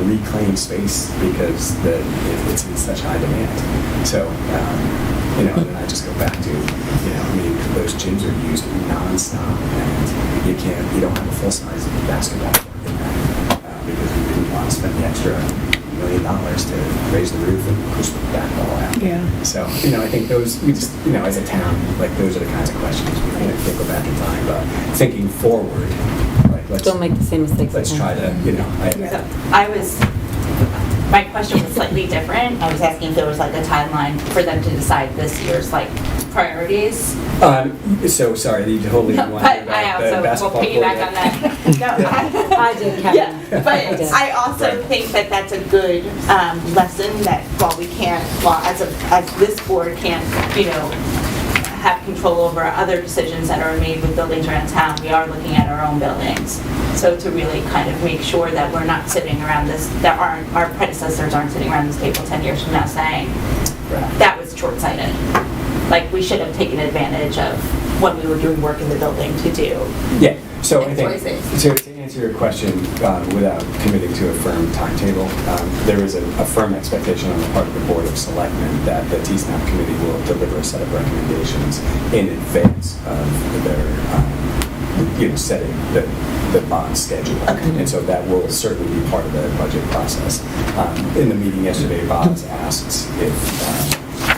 reclaim space because it's in such high demand. So, and then I just go back to, those gyms are used nonstop, and you don't have a full-size basketball court in there because we didn't want to spend the extra $1 million to raise the roof and push the back wall out. Yeah. So, I think those, we just, as a town, like, those are the kinds of questions we can't go back in time, but thinking forward, like, let's... Don't make the same mistakes. Let's try to, My question was slightly different. I was asking if there was like a timeline for them to decide this year's priorities. So sorry, you totally No, want but to I also will piggyback on that. No, I did, Kevin. yeah, but I also think that that's a good lesson that while we can't, as this board can't, have control over other decisions that are made with buildings around town, we are looking at our own buildings. So to really kind of make sure that we're not sitting around this, that our predecessors aren't sitting around this table 10 years from now saying, that was short-sighted. like we should have taken advantage of when we were doing work in the building to do. Yeah, so I think, XYZ. to answer your question, without committing to a firm timetable, there is a firm expectation on the part of the Board of Selectmen that the TSNAP committee will deliver a set of recommendations in advance of their, setting the bond schedule. Okay. And so that will certainly be part of the budget process. In the meeting yesterday, Bob asked if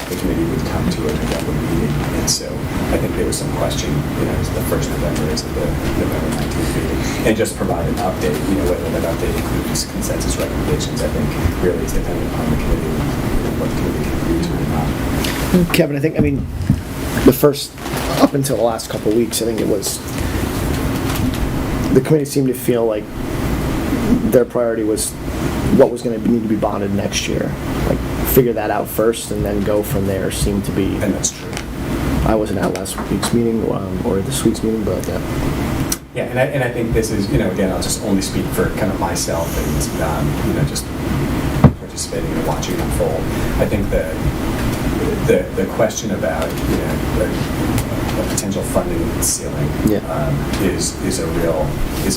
the committee would come to a November meeting, and so I think there was some question, is the first November, is it the November 19th meeting, and just provide an update, whether that update includes consensus recommendations, I think really is dependent upon the committee, what the committee can agree to or not. Kevin, I mean, the first, up until the last couple of weeks, I think it was, the committee seemed to feel like their priority was what was going to need to be bonded next year. Like, figure that out first and then go from there seemed to be... And that's true. I wasn't at last week's meeting or this week's meeting, but yeah. Yeah, and I think this is, again, I'll just only speak for kind of myself and, just participating and watching it unfold. I think the question about, a potential funding ceiling is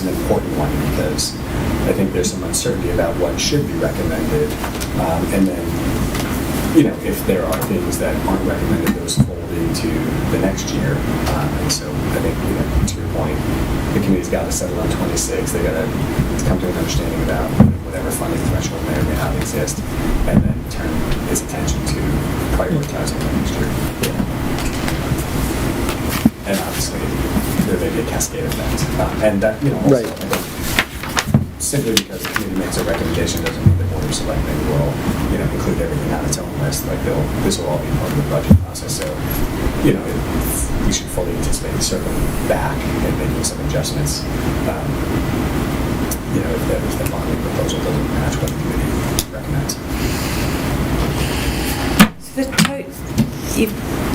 an important one, because I think there's some uncertainty about what should be recommended, and then if there are things that aren't recommended, those fold into the next year. And so I think, to your point, the committee's got to settle on 26. They got to come to an understanding about whatever funding threshold may or may not exist, and then turn its attention to prioritizing the next year. And obviously, there may be a cascade effect. And that, also, right. I think, simply because the committee makes a recommendation doesn't mean the Board of Selectmen will, include everything on its own list. Like, this will all be part of the budget process. So, we should fully anticipate circling back and making some adjustments. If the bonding proposal doesn't match what the committee recommends. So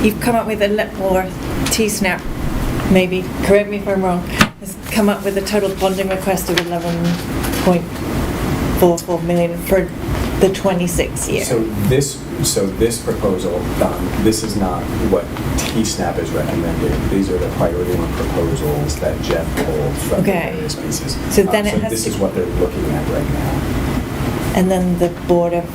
you've come up with or TSNAP, maybe, correct me if I'm wrong, has come up with a total bonding request of 11.44 million for the 26 year. So this proposal, this is not what TSNAP is recommended. These are the priority one proposals that Jeff pulled from the various pieces. So then it has this to... is what they're looking at right now. And then the Board of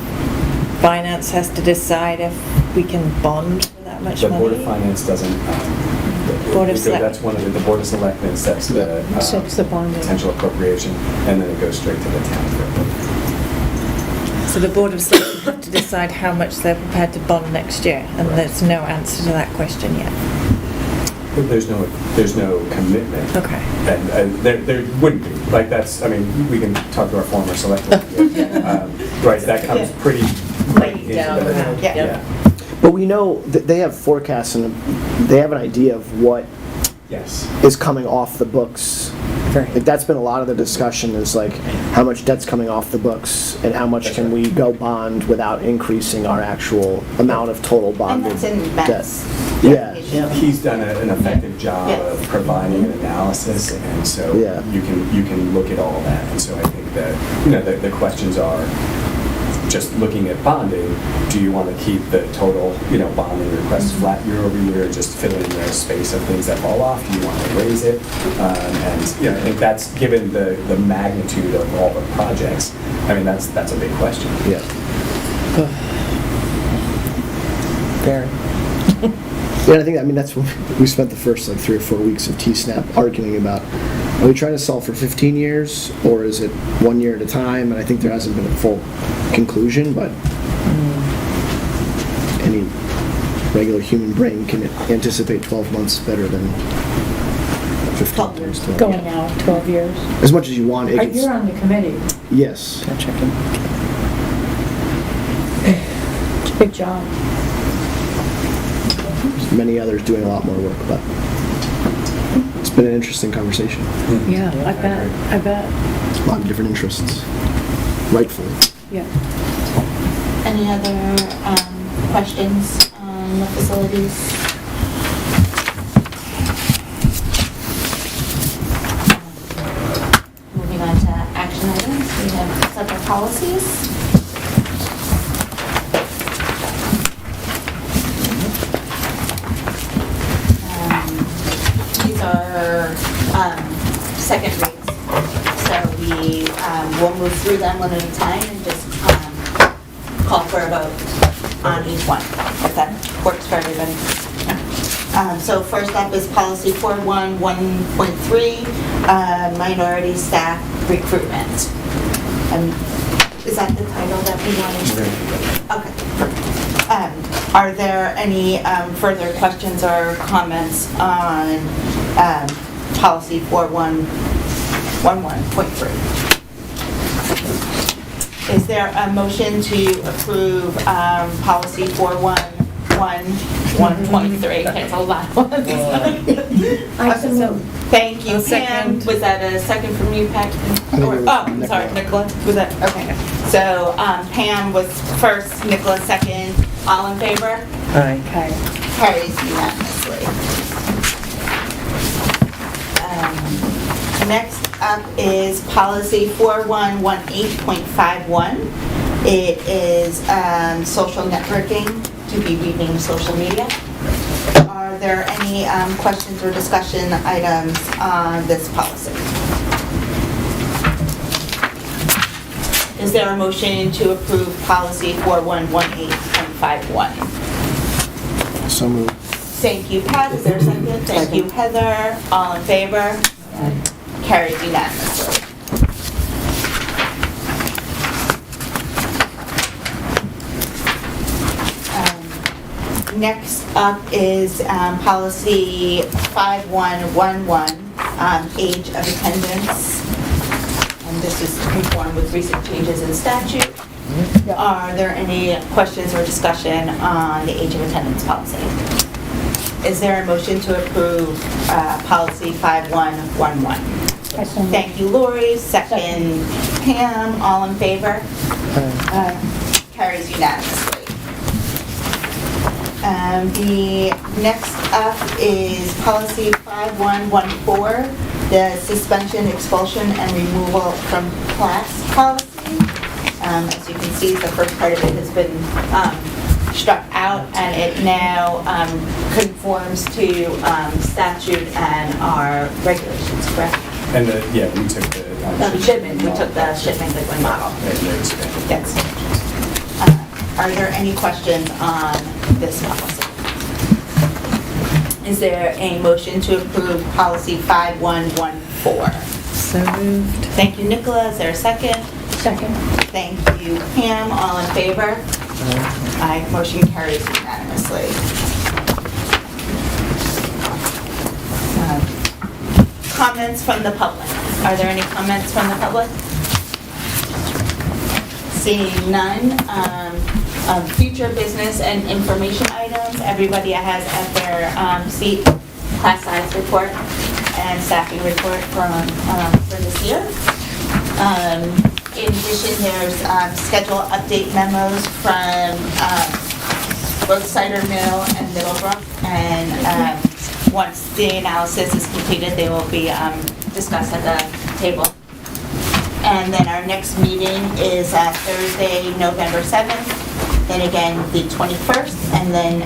Finance has to decide if we can bond for that much money? The Board of Finance doesn't. That's one of the Board of Selectmen sets the potential appropriation, and then it goes straight to the town for appropriation. So the Board of Selectmen have to decide how much they're prepared to bond next year, and there's no answer to that question yet. There's no commitment. Okay. And there wouldn't be. Like, that's, we can talk to our former selectmen. Right, that comes pretty late down into the the... road. Yeah. But we know that they have forecasts and they have an idea of what Yes. is coming off the books. Like, that's been a lot of the discussion, is like how much debt's coming off the books and how much can we go bond without increasing our actual amount of total bonded And that's in debt. Matt's Yeah. presentation. He's done an effective job of providing an analysis, and so you can look at all that. And so I think that the questions are just looking at bonding. Do you want to keep the total bonding requests flat year over year, just fill in the space of things that fall off? Do you want to raise it? And I think that's, given the magnitude of all the projects. That's a big question. Yeah. Very. Yeah, I think that's what we spent the first 3 or 4 weeks of TSNAP arguing about. Are we trying to solve for 15 years, or is it 1 year at a time? And I think there hasn't been a full conclusion, but any regular human brain can anticipate 12 months better than 15 years. Going out 12 years. As much as you want. You're on the committee. Yes. Good job. There's many others doing a lot more work, but it's been an interesting conversation. Yeah, I bet. A lot of different interests, rightfully. Yeah. Any other questions on the facilities? Moving on to action items, we have several policies. second reads. So we will move through them one at a time and just call for a vote on each one, if that works for everybody. So first up is policy 411.3, minority staff recruitment. Is that the title that we wanted? Okay, perfect. Are there any further questions or comments on policy 411.3? Is there a motion to approve policy 411.3? That's a lot. Thank you, Pam. Was that a second from you, Pat? Oh, sorry, Nicola. Was that, okay. So Pam was first, Nicola second. All in favor? Aye. Carries unanimously. Next up is policy 4118.51. It is social networking, to be reading social media. Are there any questions or discussion items on this policy? Is there a motion to approve policy 4118.51? So moved. Thank you, Pat. Is there a second? Thank you, Heather. All in favor? Carried unanimously. Next up is policy 5111, age of attendance. And this is conformed with recent changes in statute. Are there any questions or discussion on the age of attendance policy? Is there a motion to approve policy 5111? Thank you, Lori. Second, Pam. All in favor? Carries unanimously. The next up is policy 5114, the suspension, expulsion, and removal from class policy. As you can see, the first part of it has been struck out, and it now conforms to statute and our regulations, correct? And we took the Shipment, we took the shipment liquid model. Yes. Are there any questions on this policy? Is there a motion to approve policy 5114? So moved. Thank you, Nicola. Is there a second? Second. Thank you, Pam. All in favor? Aye. Motion carries unanimously. Comments from the public. Are there any comments from the public? Seeing none. Future business and information items. Everybody has at their seat class size report and staffing report for this year. In addition, there's schedule update memos from both Cider Mill and Middlebrook, and once the analysis is completed, they will be discussed at the table. And then our next meeting is Thursday, November 7th, then again the 21st, and then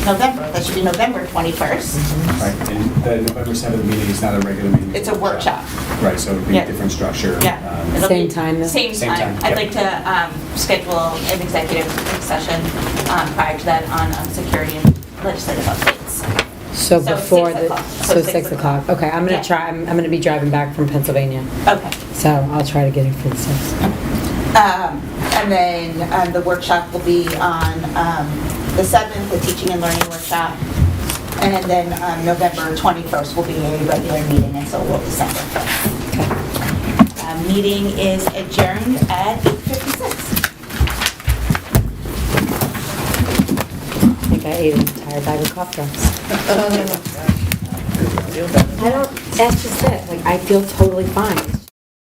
November, that should be November 21st. Right, and the November 7th meeting is not a regular meeting. It's a workshop. Right, so it would be a different structure. Yeah. It'll Same be- time, though? Same Same time. time, I'd yep. like to schedule an executive session prior to that on security and legislative updates. So So before 6 the, o'clock. so So 6 6 o'clock. Okay, I'm Yeah. gonna try, I'm gonna be driving back from Pennsylvania, Okay. so I'll try to get in for the 6. And then the workshop will be on the 7th, the teaching and learning workshop. And then November 21st will be a regular meeting, and so we'll December 1st. Meeting is adjourned at 8:56. I think I ate an entire bag of cough drops. I don't, that's just it, like, I feel totally fine.